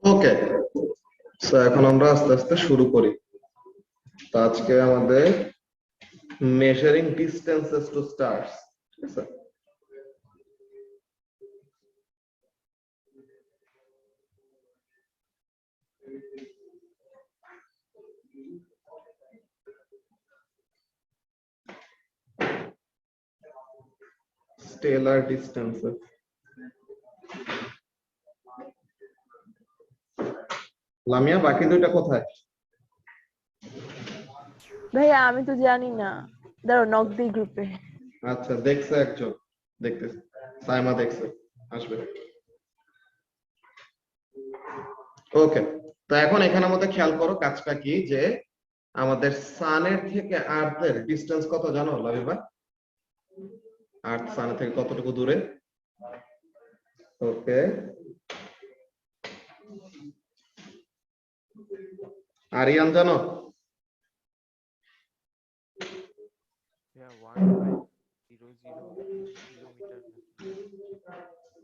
ওকে, so এখন আমরা আস্তে আস্তে শুরু করি। তো আজকে আমাদের মেজারিং ডিস্টেন্সেস টু স্টারস, ঠিক আছে? Stellar distances. লামিয়া, বাকি দুইটা কোথায়? ভাইয়া আমি তো জানি না, দাঁড়াও নক দিই গ্রুপে। আচ্ছা, দেখছে একজন, দেখতেছে, সাইমা দেখছে, আসবে। ওকে, তো এখন এখানে আমাদের খেয়াল করো কাজটা কি, যে আমাদের সানের থেকে আর্থের ডিস্টেন্স কত জানো লাবিবা? আর্থ সানের থেকে কতটুকু দূরে? ওকে, আরিয়ান জানো?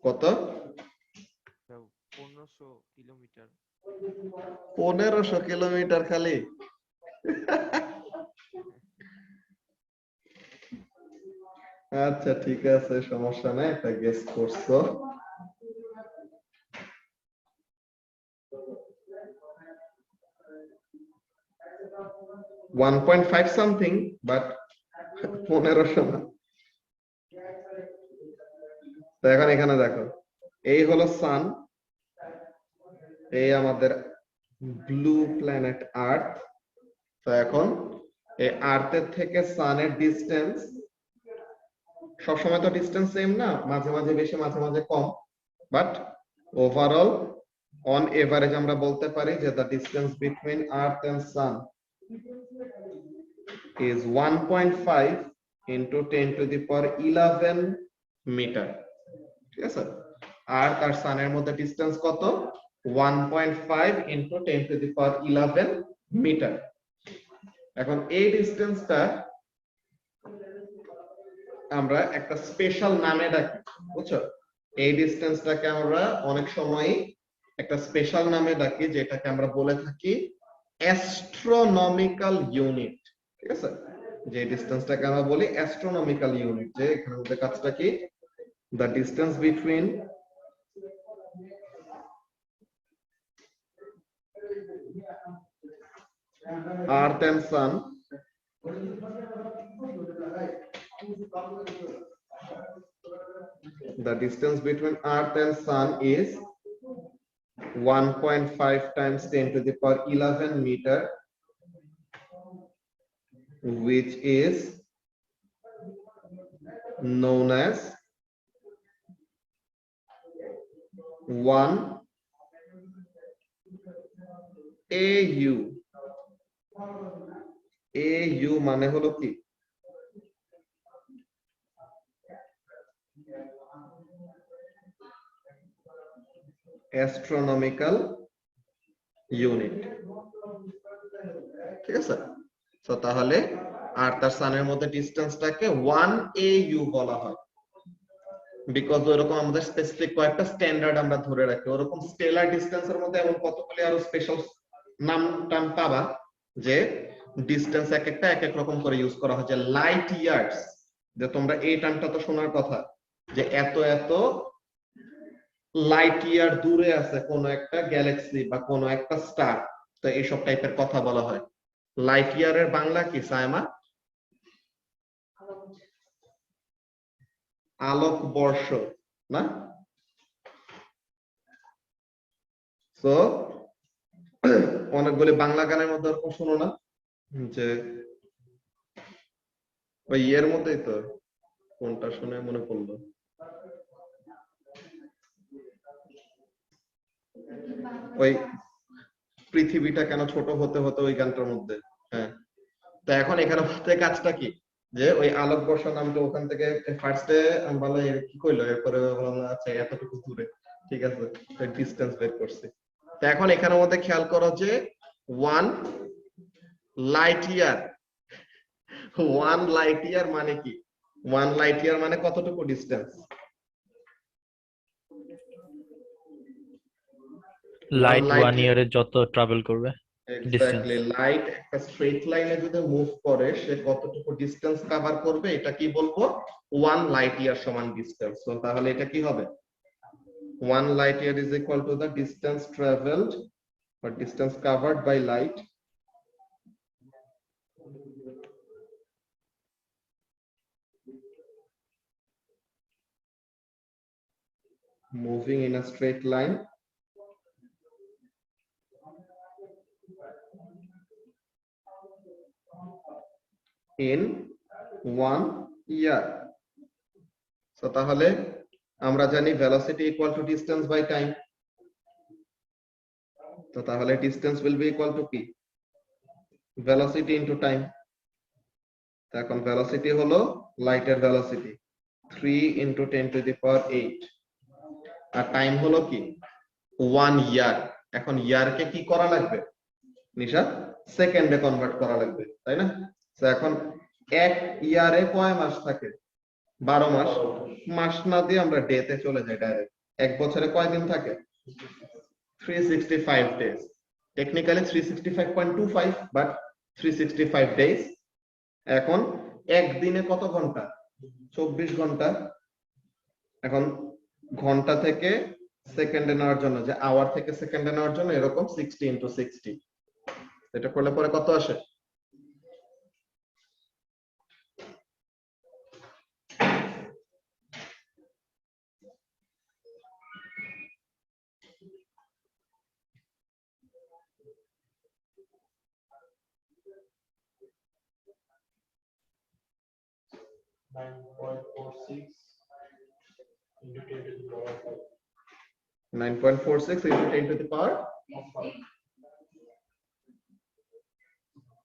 কত? 1500 কিলোমিটার। 1500 কিলোমিটার খালি? আচ্ছা ঠিক আছে, সমস্যা নাই, একটা গেস করছো। ওয়ান 1.5 সামথিং, বাট 1500 না। তো এখন এখানে দেখো, এই হলো সান, এই আমাদের ব্লু প্ল্যানেট আর্থ। তো এখন এই আর্থের থেকে সানের ডিস্টেন্স, সবসময় তো ডিস্টেন্স সেম না, মাঝে মাঝে বেশি মাঝে মাঝে কম, বাট ওভারঅল অন এভারেজ আমরা বলতে পারি যে the distance between earth and sun is 1.5 into 10 to the power 11 metre, ঠিক আছে? আর্থ আর সানের মধ্যে ডিসটেন্স কত? 1.5 into 10 to the power 11 metre. এখন এই ডিসটেন্সটা আমরা একটা স্পেশাল নামে ডাকি, বুঝছো? এই ডিসটেন্সটাকে আমরা অনেক সময় একটা স্পেশাল নামে ডাকি, যেটাকে আমরা বলে থাকি অ্যাস্ট্রোনমিক্যাল ইউনিট, ঠিক আছে? যে ডিসটেন্সটাকে আমরা বলি অ্যাস্ট্রোনমিক্যাল ইউনিট, যে এখানে আমাদের কাজটা কি, the distance between Earth and Sun the distance between Earth and Sun is 1.5 times 10 to the power 11 meter, which is known as 1 AU। AU মানে হলো কি? অ্যাস্ট্রোনমিক্যাল ইউনিট, ঠিক আছে? তো তাহলে আর্থ আর সানের মধ্যে ডিসটেন্সটাকে 1 AU বলা হয়, বিকজ ওরকম আমাদের স্পেসিফিক কয়েকটা স্ট্যান্ডার্ড আমরা ধরে রাখি। ওরকম স্কেলার ডিসটেন্সের মধ্যে এমন কতগুলি আরো স্পেশাল নাম টাম পাবা, যে ডিসটেন্স এক একটা এক এক রকম করে ইউজ করা হয়। যে লাইট ইয়ার্স, যে তোমরা এই টার্মটা তো শোনার কথা, যে এত এত লাইট ইয়ার দূরে আছে কোন একটা গ্যালাক্সি বা কোন একটা স্টার, তো এইসব টাইপের কথা বলা হয়। লাইট ইয়ারের বাংলা কি সায়মা? আলোক বর্ষ না? সো অনেকগুলি বাংলা গানের মধ্যে ওরকম শোনো না যে ওই ইয়ের মধ্যেই তো, কোনটা শুনে মনে পড়লো, ওই পৃথিবীটা কেন ছোট হতে হতে, ওই গানটার মধ্যে। হ্যাঁ, তো এখন এখানে হচ্ছে কাজটা কি, যে ওই আলোকবর্ষ নামটা ওখান থেকে ফার্স্টে আমি বললাম কি কইলো, এরপরে বললাম আচ্ছা এতটুকু দূরে, ঠিক আছে, ডিসটেন্স বের করছি। তো এখন এখানের মধ্যে খেয়াল করো যে 1 লাইট ইয়ার, 1 লাইট ইয়ার মানে কি, 1 লাইট ইয়ার মানে কতটুকু ডিসটেন্স? লাইট 1 ইয়ারে যত ট্রাভেল করবে ডিসটেন্স। এক্স্যাক্টলি, লাইট একটা স্ট্রেট লাইনে যদি মুভ করে সে কতটুকু ডিসটেন্স কভার করবে, এটা কি বলবো, 1 লাইট ইয়ার সমান ডিসটেন্স। তো তাহলে এটা কি হবে, 1 light year is equal to the distance traveled or distance covered by light moving in a straight line in 1 year. So তাহলে আমরা জানি velocity equal to distance by time. তো তাহলে distance will be equal to কি, velocity into time. এখন velocity হলো লাইটের velocity 3 into 10 to the power 8, আর টাইম হলো কি 1 ইয়ার। এখন ইয়ারকে কি করা লাগবে নিশা, সেকেন্ডে কনভার্ট করা লাগবে, তাই না? তো এখন এক ইয়ারে কয় মাস থাকে, 12 মাস। মাস না দিয়ে আমরা ডে তে চলে যাই ডাইরেক্ট। এক বছরে কয় দিন থাকে, 365 ডেজ। Technically 365.25, but 365 days. এখন একদিনে কত ঘন্টা, 24 ঘন্টা। এখন ঘন্টা থেকে সেকেন্ডে নেওয়ার জন্য, যে আওয়ার থেকে সেকেন্ডে নেওয়ার জন্য এরকম 60 into 60, এটা করলে পরে কত আসে, into 10 to the power 5. 9.46 into 10 to the power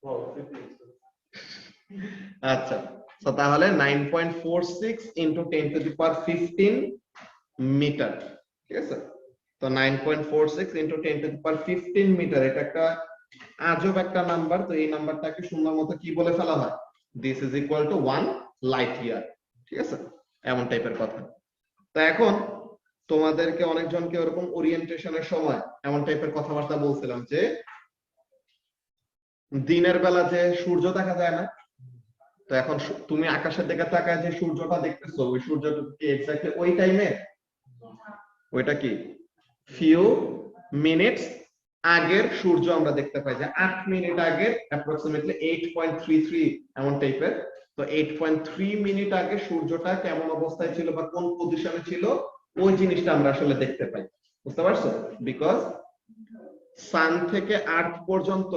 Wow, 50. আচ্ছা। তো তাহলে 9.46 into 10 to the power 15 metre, ঠিক আছে? তো 9.46 into 10 to the power 15 metre, এটা একটা আজব একটা নাম্বার। তো এই নাম্বারটাকে সুন্দর মতো কি বলে ফেলা হয়, this is equal to 1 light year, ঠিক আছে, এমন টাইপের কথা। তো এখন তোমাদেরকে অনেকজনকে ওরকম ওরিয়েন্টেশনের সময় এমন টাইপের কথাবার্তা বলছিলাম যে দিনের বেলা যে সূর্য দেখা যায় না, তো এখন তুমি আকাশের দিকে তাকায় যে সূর্যটা দেখতেছো, ওই সূর্যটা কি এক্স্যাক্টলি ওই টাইমে, ওইটা কি ফিউ মিনিটস আগের সূর্য আমরা দেখতে পাই, যে 8 মিনিট আগের, অ্যাপ্রক্সিমেটলি 8.33 এমন টাইপের। তো 8.3 মিনিট আগে সূর্যটা কেমন অবস্থায় ছিল বা কোন পজিশনে ছিল, ওই জিনিসটা আমরা আসলে দেখতে পাই, বুঝতে পারছো? বিকজ সান থেকে আর্থ পর্যন্ত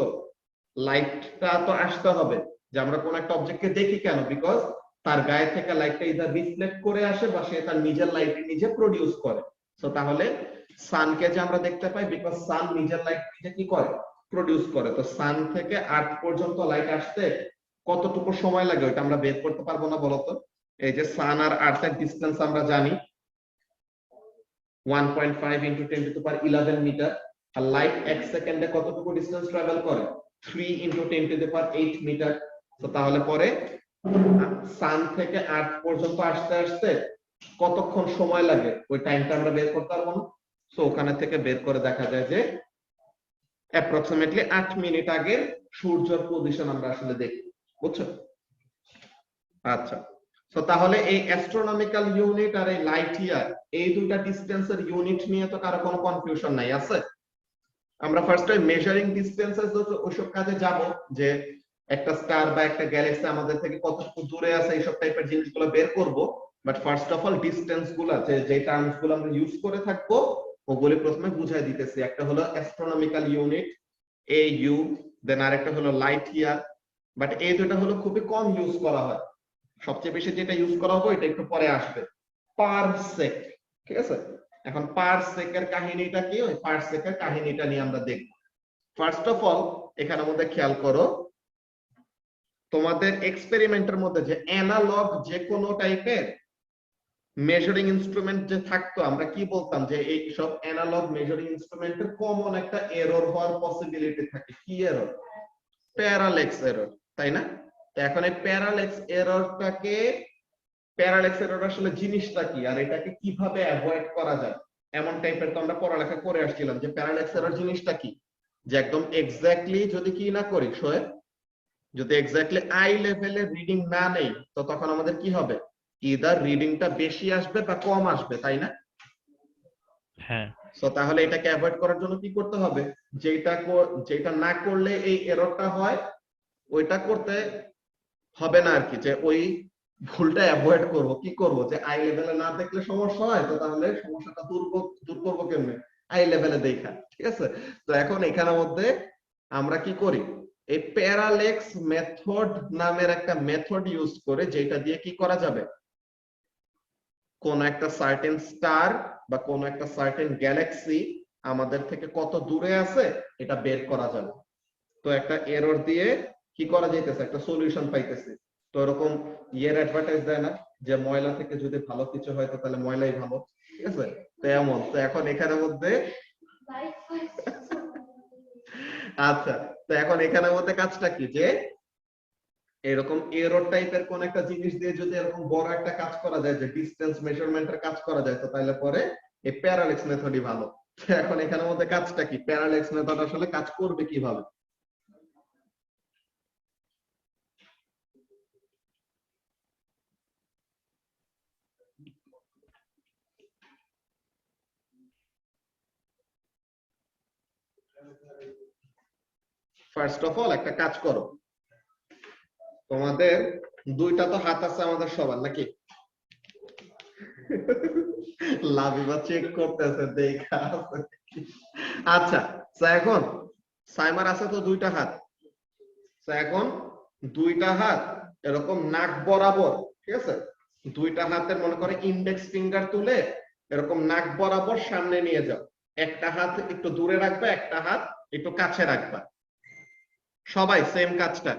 লাইটটা তো আসতে হবে, যে আমরা কোন একটা অবজেক্টকে দেখি কেন, বিকজ তার গায়ে থেকে লাইটটা ইদার রিফ্লেক্ট করে আসে বা সে তার নিজের লাইট নিজে প্রডিউস করে। সো তাহলে সানকে যে আমরা দেখতে পাই, বিকজ সান নিজের লাইট নিজে কি করে, প্রডিউস করে। তো সান থেকে আর্থ পর্যন্ত লাইট আসতে কতটুকু সময় লাগে, ওইটা আমরা বের করতে পারবো না বলতো? এই যে সান আর আর্থের ডিসটেন্স আমরা জানি 1.5 into 10 to the power 11 metre, আর লাইট এক সেকেন্ডে কতটুকু ডিসটেন্স ট্রাভেল করে, 3 into 10 to the power 8 metre. তো তাহলে পরে সান থেকে আর্থ পর্যন্ত আসতে আসতে কতক্ষণ সময় লাগে, ওই টাইমটা আমরা বের করতে পারবো না। সো ওখানে থেকে বের করে দেখা যায় যে অ্যাপ্রক্সিমেটলি 8 মিনিট আগে সূর্যের পজিশন আমরা আসলে দেখি, বুঝছো? আচ্ছা, তো তাহলে এই অ্যাস্ট্রোনমিক্যাল ইউনিট আর এই লাইট ইয়ার, এই দুইটা ডিসটেন্সের ইউনিট নিয়ে তো কারো কোনো কনফিউশন নাই, আছে? আমরা ফার্স্ট টাইম মেজারিং ডিসটেন্সেস ওইসব কাজে যাব, যে একটা স্টার বা একটা গ্যালাক্সি আমাদের থেকে কতটুকু দূরে আছে, এইসব টাইপের জিনিসগুলো বের করব। But first of all distance গুলা, যে টার্মস গুলো আমরা ইউজ করে থাকবো, ওগুলি প্রথমে বুঝাই দিতেছি। একটা হলো অ্যাস্ট্রোনমিক্যাল ইউনিট AU, দেন আরেকটা হলো লাইট ইয়ার। বাট এই দুটো হলো খুবই কম ইউজ করা হয়। সবচেয়ে বেশি যেটা ইউজ করা হবে এটা একটু পরে আসবে, পারসেক। ঠিক আছে, এখন পারসেকের কাহিনীটা কি, ওই পারসেকের কাহিনীটা নিয়ে আমরা দেখব। ফার্স্ট অফ অল এখানের মধ্যে খেয়াল করো, তোমাদের এক্সপেরিমেন্টের মধ্যে যে অ্যানালগ যে কোনো টাইপের মেজারিং ইনস্ট্রুমেন্ট যে থাকতো, আমরা কি বলতাম যে এই সব অ্যানালগ মেজারিং ইনস্ট্রুমেন্টের কমন একটা এরর হওয়ার পসিবিলিটি থাকে। কি এরর? প্যারাল্যাক্স এরর, তাই না? তো এখন এই প্যারাল্যাক্স এররটাকে, প্যারাল্যাক্স এরর আসলে জিনিসটা কি আর এটাকে কিভাবে অ্যাভয়েড করা যায়, এমন টাইপের তো আমরা পড়ালেখা করে আসছিলাম যে প্যারাল্যাক্স এরর জিনিসটা কি। যে একদম এক্স্যাক্টলি যদি কি না করি, শোয়েব, যদি এক্স্যাক্টলি আই লেভেলের রিডিং না নেই, তো তখন আমাদের কি হবে, ইদার রিডিংটা বেশি আসবে বা কম আসবে, তাই না? হ্যাঁ। সো তাহলে এটাকে অ্যাভয়েড করার জন্য কি করতে হবে, যেটা না করলে এই এররটা হয় ওইটা করতে হবে না আর কি, যে ওই ভুলটা অ্যাভয়েড করব। কি করব, যে আই লেভেলে না দেখলে সমস্যা হয়, তো তাহলে সমস্যাটা দূর করবো কেমনে, আই লেভেলে দেখা। ঠিক আছে, তো এখন এখানের মধ্যে আমরা কি করি, এই প্যারাল্যাক্স মেথড নামের একটা মেথড ইউজ করে, যেটা দিয়ে কি করা যাবে, কোন একটা সার্টেন স্টার বা কোন একটা সার্টেন গ্যালাক্সি আমাদের থেকে কত দূরে আছে এটা বের করা যাবে। তো একটা এরর দিয়ে কি করা যাইতেছে, একটা সলিউশন পাইতেছে। তো এরকম ইয়ের অ্যাডভার্টাইজ দেয় না, যে ময়লা থেকে যদি ভালো কিছু হয় তো তাহলে ময়লাই ভালো। ঠিক আছে, তো এমন। তো এখন এখানের মধ্যে আচ্ছা, তো এখন এখানের মধ্যে কাজটা কি, যে এরকম এরর টাইপের কোন একটা জিনিস দিয়ে যদি এরকম বড় একটা কাজ করা যায়, যে ডিসটেন্স মেজারমেন্টের কাজ করা যায়, তো তাহলে পরে এই প্যারাল্যাক্স মেথডই ভালো। এখন এখানের মধ্যে কাজটা কি, প্যারাল্যাক্স মেথড আসলে কাজ করবে কিভাবে। ফার্স্ট অফ অল একটা কাজ করো, তোমাদের দুইটা তো হাত আছে আমাদের সবার, নাকি? লাভিবা চেক করতেছে দেখা আছে। আচ্ছা, তো এখন সাইমার আছে তো দুইটা হাত। তো এখন দুইটা হাত এরকম নাক বরাবর, ঠিক আছে, দুইটা হাতের মনে করে ইন্ডেক্স ফিঙ্গার তুলে এরকম নাক বরাবর সামনে নিয়ে যাও। একটা হাত একটু দূরে রাখবে, একটা হাত একটু কাছে রাখবা। সবাই সেম কাজটা।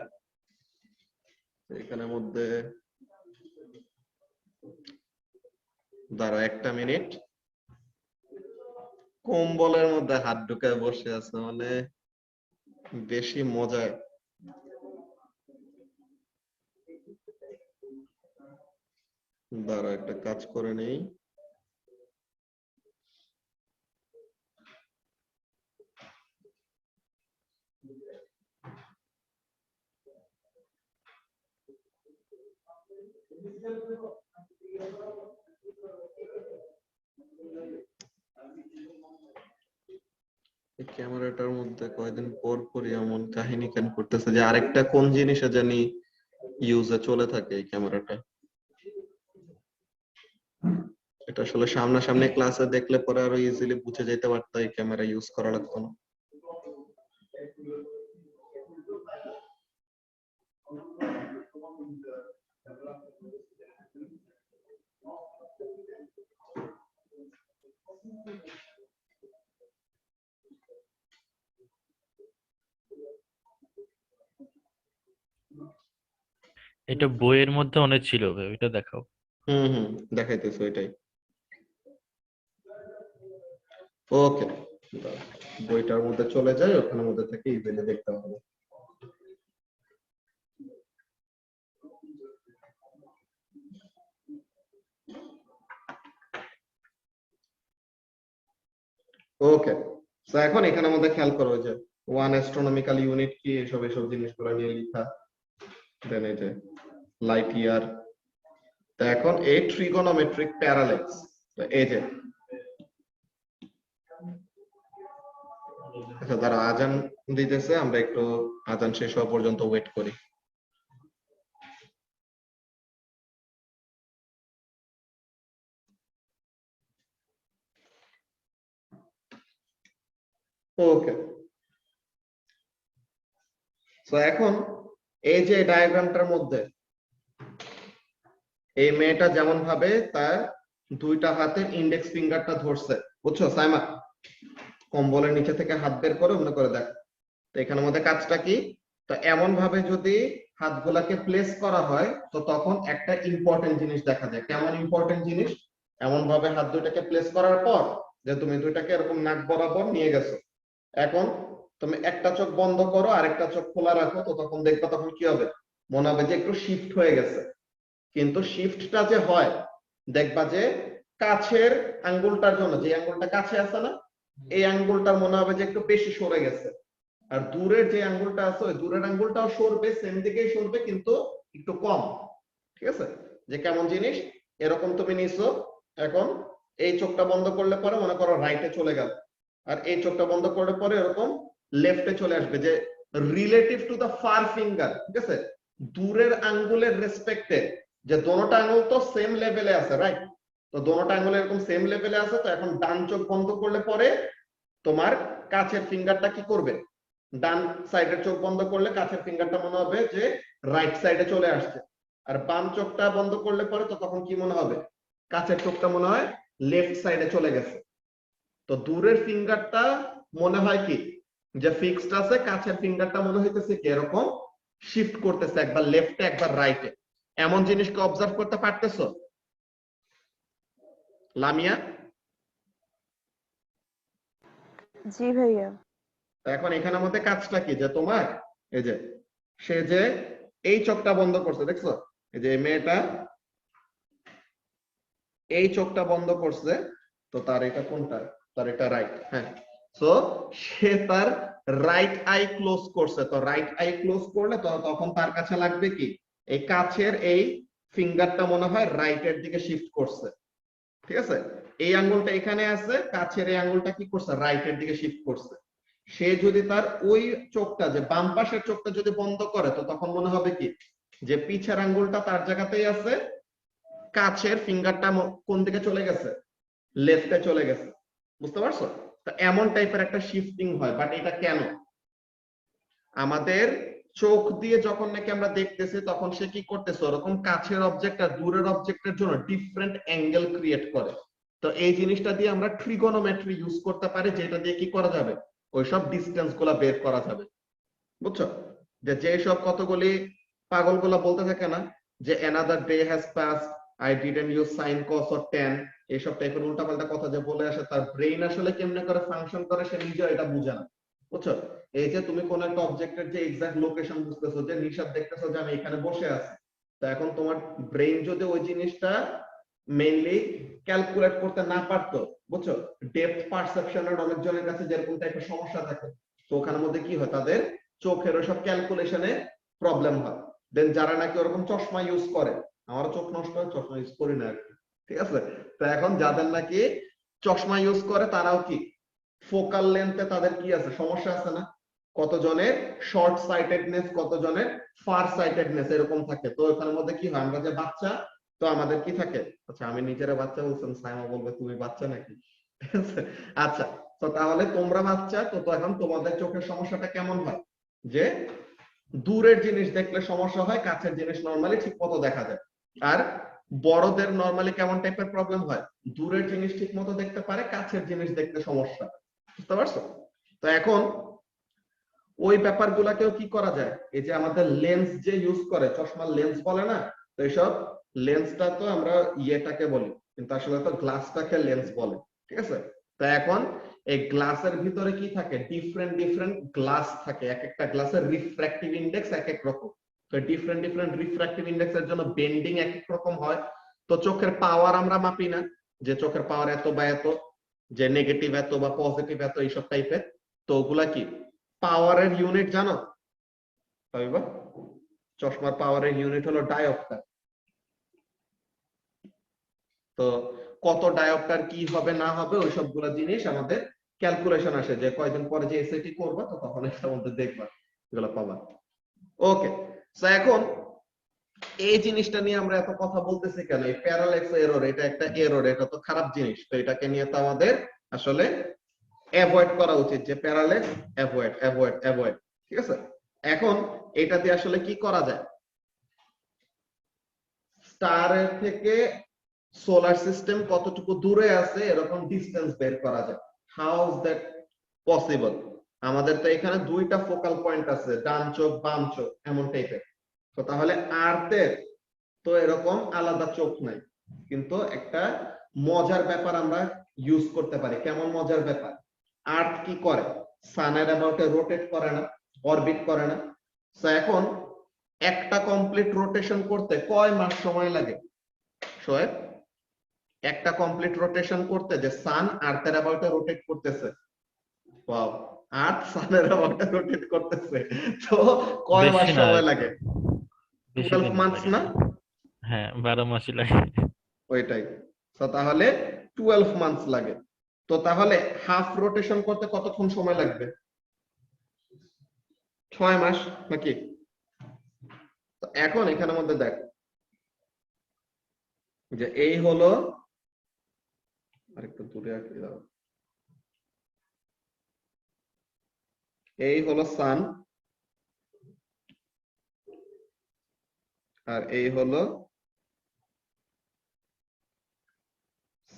এখানের মধ্যে দাঁড়াও একটা মিনিট, কম্বলের মধ্যে হাত ঢুকায় বসে আছে, মানে বেশি মজায়। দাঁড়াও একটা কাজ করে নেই। ক্যামেরাটার মধ্যে কয়দিন পর পরই এমন কাহিনী কেন করতেছে, যে আরেকটা কোন জিনিসে জানি ইউজে চলে থাকে এই ক্যামেরাটা। এটা আসলে সামনাসামনি ক্লাসে দেখলে পরে আরো ইজিলি বুঝে যেতে পারতো, এই ক্যামেরা ইউজ করা লাগতো না। এটা বইয়ের মধ্যে অনেক ছিল ভাই, ওইটা দেখাও। হুম, দেখাইতেছে ওইটাই। ওকে, বইটার মধ্যে চলে যায়, ওখানের মধ্যে থেকে ইজিলি দেখতে হবে। ওকে, তো এখন এখানের মধ্যে খেয়াল করো যে ওয়ান অ্যাস্ট্রোনমিক্যাল ইউনিট কি, এসব জিনিসগুলো নিয়ে লেখা। দেন এই যে লাইট ইয়ার। তো এখন এই ট্রিগোনোমেট্রিক প্যারাল্যাক্স, তো এই যে, আচ্ছা তারা আজান দিতেছে, আমরা একটু আজান শেষ হওয়া পর্যন্ত ওয়েট করি। ওকে, তো এখন এই যে ডায়াগ্রামটার মধ্যে এই মেয়েটা যেমন ভাবে তার দুইটা হাতের ইন্ডেক্স ফিঙ্গারটা ধরছে, বুঝছো সাইমা? কম্বলের নিচে থেকে হাত বের করে মনে করে দেখ। তো এখানের মধ্যে কাজটা কি, তো এমন ভাবে যদি হাতগুলাকে প্লেস করা হয় তো তখন একটা ইম্পর্টেন্ট জিনিস দেখা যায়। কেমন ইম্পর্টেন্ট জিনিস? এমন ভাবে হাত দুইটাকে প্লেস করার পর যে তুমি দুইটাকে এরকম নাক বরাবর নিয়ে গেছো, এখন তুমি একটা চোখ বন্ধ করো আর একটা চোখ খোলা রাখো, তো তখন দেখবা তখন কি হবে, মনে হবে যে একটু শিফট হয়ে গেছে। কিন্তু শিফটটা যে হয় দেখবা যে কাছের আঙ্গুলটার জন্য, যে আঙ্গুলটা কাছে আছে না, এই আঙ্গুলটার মনে হবে যে একটু বেশি সরে গেছে। আর দূরের যে আঙ্গুলটা আছে ওই দূরের আঙ্গুলটাও সরবে, সেম দিকেই সরবে কিন্তু একটু কম। ঠিক আছে? যে কেমন জিনিস, এরকম তুমি নিছো, এখন এই চোখটা বন্ধ করলে পরে মনে করো রাইটে চলে গেল, আর এই চোখটা বন্ধ করলে পরে এরকম লেফটে চলে আসবে, যে relative to the far finger. ঠিক আছে? দূরের আঙ্গুলের রেসপেক্টে, যে দোনোটা আঙ্গুল তো সেম লেভেলে আছে, রাইট? তো দোনোটা আঙ্গুল এরকম সেম লেভেলে আছে, তো এখন ডান চোখ বন্ধ করলে পরে তোমার কাছের ফিঙ্গারটা কি করবে, ডান সাইডের চোখ বন্ধ করলে কাছের ফিঙ্গারটা মনে হবে যে রাইট সাইডে চলে আসছে, আর বাম চোখটা বন্ধ করলে পরে তো তখন কি মনে হবে, কাছের চোখটা মনে হয় লেফট সাইডে চলে গেছে। তো দূরের ফিঙ্গারটা মনে হয় কি যে ফিক্সড আছে, কাছের ফিঙ্গারটা মনে হইতেছে কি এরকম শিফট করতেছে, একবার লেফটে একবার রাইটে। এমন জিনিসকে অবজার্ভ করতে পারতেছো লামিয়া? জি ভাইয়া। এখন এখানের মধ্যে কাজটা কি, যে তোমার এই যে সে যে এই চোখটা বন্ধ করছে, দেখছো? এই যে মেয়েটা এই চোখটা বন্ধ করছে, তো তার এটা কোনটা, তার এটা রাইট, হ্যাঁ। সো সে তার রাইট আই ক্লোজ করছে, তো রাইট আই ক্লোজ করলে তো তখন তার কাছে লাগবে কি, এই কাছের এই ফিঙ্গারটা মনে হয় রাইটের দিকে শিফট করছে। ঠিক আছে? এই আঙ্গুলটা এখানে আছে, কাছের এই আঙ্গুলটা কি করছে, রাইটের দিকে শিফট করছে। সে যদি তার ওই চোখটা, যে বাম পাশের চোখটা যদি বন্ধ করে তো তখন মনে হবে কি, যে পিছের আঙ্গুলটা তার জায়গাতেই আছে, কাছের ফিঙ্গারটা কোন দিকে চলে গেছে, লেফটে চলে গেছে। বুঝতে পারছো? তো এমন টাইপের একটা শিফটিং হয়, বাট এটা কেন, আমাদের চোখ দিয়ে যখন নাকি আমরা দেখতেছি তখন সে কি করতেছে, ওরকম কাছের অবজেক্ট আর দূরের অবজেক্টের জন্য ডিফারেন্ট অ্যাঙ্গেল ক্রিয়েট করে। তো এই জিনিসটা দিয়ে আমরা ট্রিগোনোমেট্রি ইউজ করতে পারি, যেটা দিয়ে কি করা যাবে, ওইসব ডিসটেন্স গুলা বের করা যাবে। বুঝছো? যে যেসব কতগুলি পাগলগুলা বলতে থাকে না, যে another day has passed, I didn't use sign cos or tan, এইসব টাইপের উল্টাপাল্টা কথা যে বলে আসে, তার ব্রেইন আসলে কেমনে করে ফাংশন করে সে নিজেও এটা বুঝে না। বুঝছো? এই যে তুমি কোন একটা অবজেক্টের যে এক্সাক্ট লোকেশন বুঝতেছো, যে নিশাদ দেখতেছো যে আমি এখানে বসে আছি, তো এখন তোমার ব্রেইন যদি ওই জিনিসটা মেইনলি ক্যালকুলেট করতে না পারতো, বুঝছো, ডেপথ পারসেপশনের অনেকজনের কাছে যেরকম টাইপের সমস্যা থাকে, তো ওখানের মধ্যে কি হয়, তাদের চোখের ওইসব ক্যালকুলেশনে প্রবলেম হয়। দেন যারা নাকি ওরকম চশমা ইউজ করে, আমারও চোখ নষ্ট হয়, চশমা ইউজ করি না আর কি। ঠিক আছে? তো এখন যাদের নাকি চশমা ইউজ করে তারাও কি ফোকাল লেন্থে তাদের কি আছে, সমস্যা আছে না? কতজনের শর্ট সাইটেডনেস, কতজনের ফার সাইটেডনেস এরকম থাকে। তো ওখানের মধ্যে কি হয়, আমরা যে বাচ্চা, তো আমাদের কি থাকে, আচ্ছা আমি নিজেরা বাচ্চা বলছেন, সাইমা বলবে তুমি বাচ্চা নাকি? ঠিক আছে? আচ্ছা, তো তাহলে তোমরা বাচ্চা, তো এখন তোমাদের চোখের সমস্যাটা কেমন হয়, যে দূরের জিনিস দেখলে সমস্যা হয়, কাছের জিনিস নরমালি ঠিক মতো দেখা যায়। আর বড়দের নরমালি কেমন টাইপের প্রবলেম হয়, দূরের জিনিস ঠিক মতো দেখতে পারে, কাছের জিনিস দেখতে সমস্যা। বুঝতে পারছো? তো এখন ওই ব্যাপারগুলাকেও কি করা যায়, এই যে আমাদের লেন্স যে ইউজ করে, চশমার লেন্স বলে না, তো এইসব লেন্সটা তো আমরা ইয়েটাকে বলি, কিন্তু আসলে তো গ্লাসটাকে লেন্স বলে। ঠিক আছে? তো এখন এই গ্লাসের ভিতরে কি থাকে, ডিফারেন্ট ডিফারেন্ট গ্লাস থাকে, এক একটা গ্লাসের রিফ্র্যাক্টিভ ইন্ডেক্স এক এক রকম। তো ডিফারেন্ট ডিফারেন্ট রিফ্র্যাক্টিভ ইন্ডেক্সের জন্য বেন্ডিং এক এক রকম হয়। তো চোখের পাওয়ার আমরা মাপি না, যে চোখের পাওয়ার এত বা এত, যে নেগেটিভ এত বা পজিটিভ এত, এইসব টাইপের। তো ওগুলা কি পাওয়ারের ইউনিট জানো? চশমার পাওয়ারের ইউনিট হলো ডায়োপ্টার। তো কত ডায়োপ্টার কি হবে না হবে ওই সবগুলো জিনিস আমাদের ক্যালকুলেশন আসে, যে কয়দিন পরে যে এসএটি করবা তো তখন এটার মধ্যে দেখবা, এগুলো পাবা। ওকে, সো এখন এই জিনিসটা নিয়ে আমরা এত কথা বলতেছি কেন, এই প্যারালাক্স এরর, এটা একটা এরর, এটা তো খারাপ জিনিস, তো এটাকে নিয়ে তো আমাদের আসলে অ্যাভয়েড করা উচিত, যে প্যারালেক্স অ্যাভয়েড অ্যাভয়েড অ্যাভয়েড। ঠিক আছে, এখন এটা দিয়ে আসলে কি করা যায়, স্টারের থেকে সোলার সিস্টেম কতটুকু দূরে আছে এরকম ডিসটেন্স বের করা যায়। How is that possible? আমাদের তো এখানে দুইটা ফোকাল পয়েন্ট আছে, ডান চোখ বাম চোখ এমন টাইপের। তো তাহলে আর্থের তো এরকম আলাদা চোখ নাই, কিন্তু একটা মজার ব্যাপার আমরা ইউজ করতে পারি। কেমন মজার ব্যাপার? আর্থ কি করে, সানের অ্যাবাউটে রোটেট করে না, অরবিট করে না। তো এখন একটা কমপ্লিট রোটেশন করতে কয় মাস সময় লাগে শোয়েব? একটা কমপ্লিট রোটেশন করতে, যে সান আর্থের অ্যাবাউটে রোটেট করতেছে, ওয়াও, আর্থ সানের অ্যাবাউটে রোটেট করতেছে, তো কয় মাস বেশি না, সময় লাগে? বেশি 12 দিন মান্থস লাগে। না? হ্যাঁ, 12 মাসই লাগে। ওইটাই। তো তাহলে 12 মান্থস লাগে। তো তাহলে হাফ রোটেশন করতে কতক্ষণ সময় লাগবে? 6 মাস নাকি? তো এখন এখানের মধ্যে দেখ, যে এই হলো, আরেকটু দূরে আঁকি দাও, এই হলো সান আর এই হলো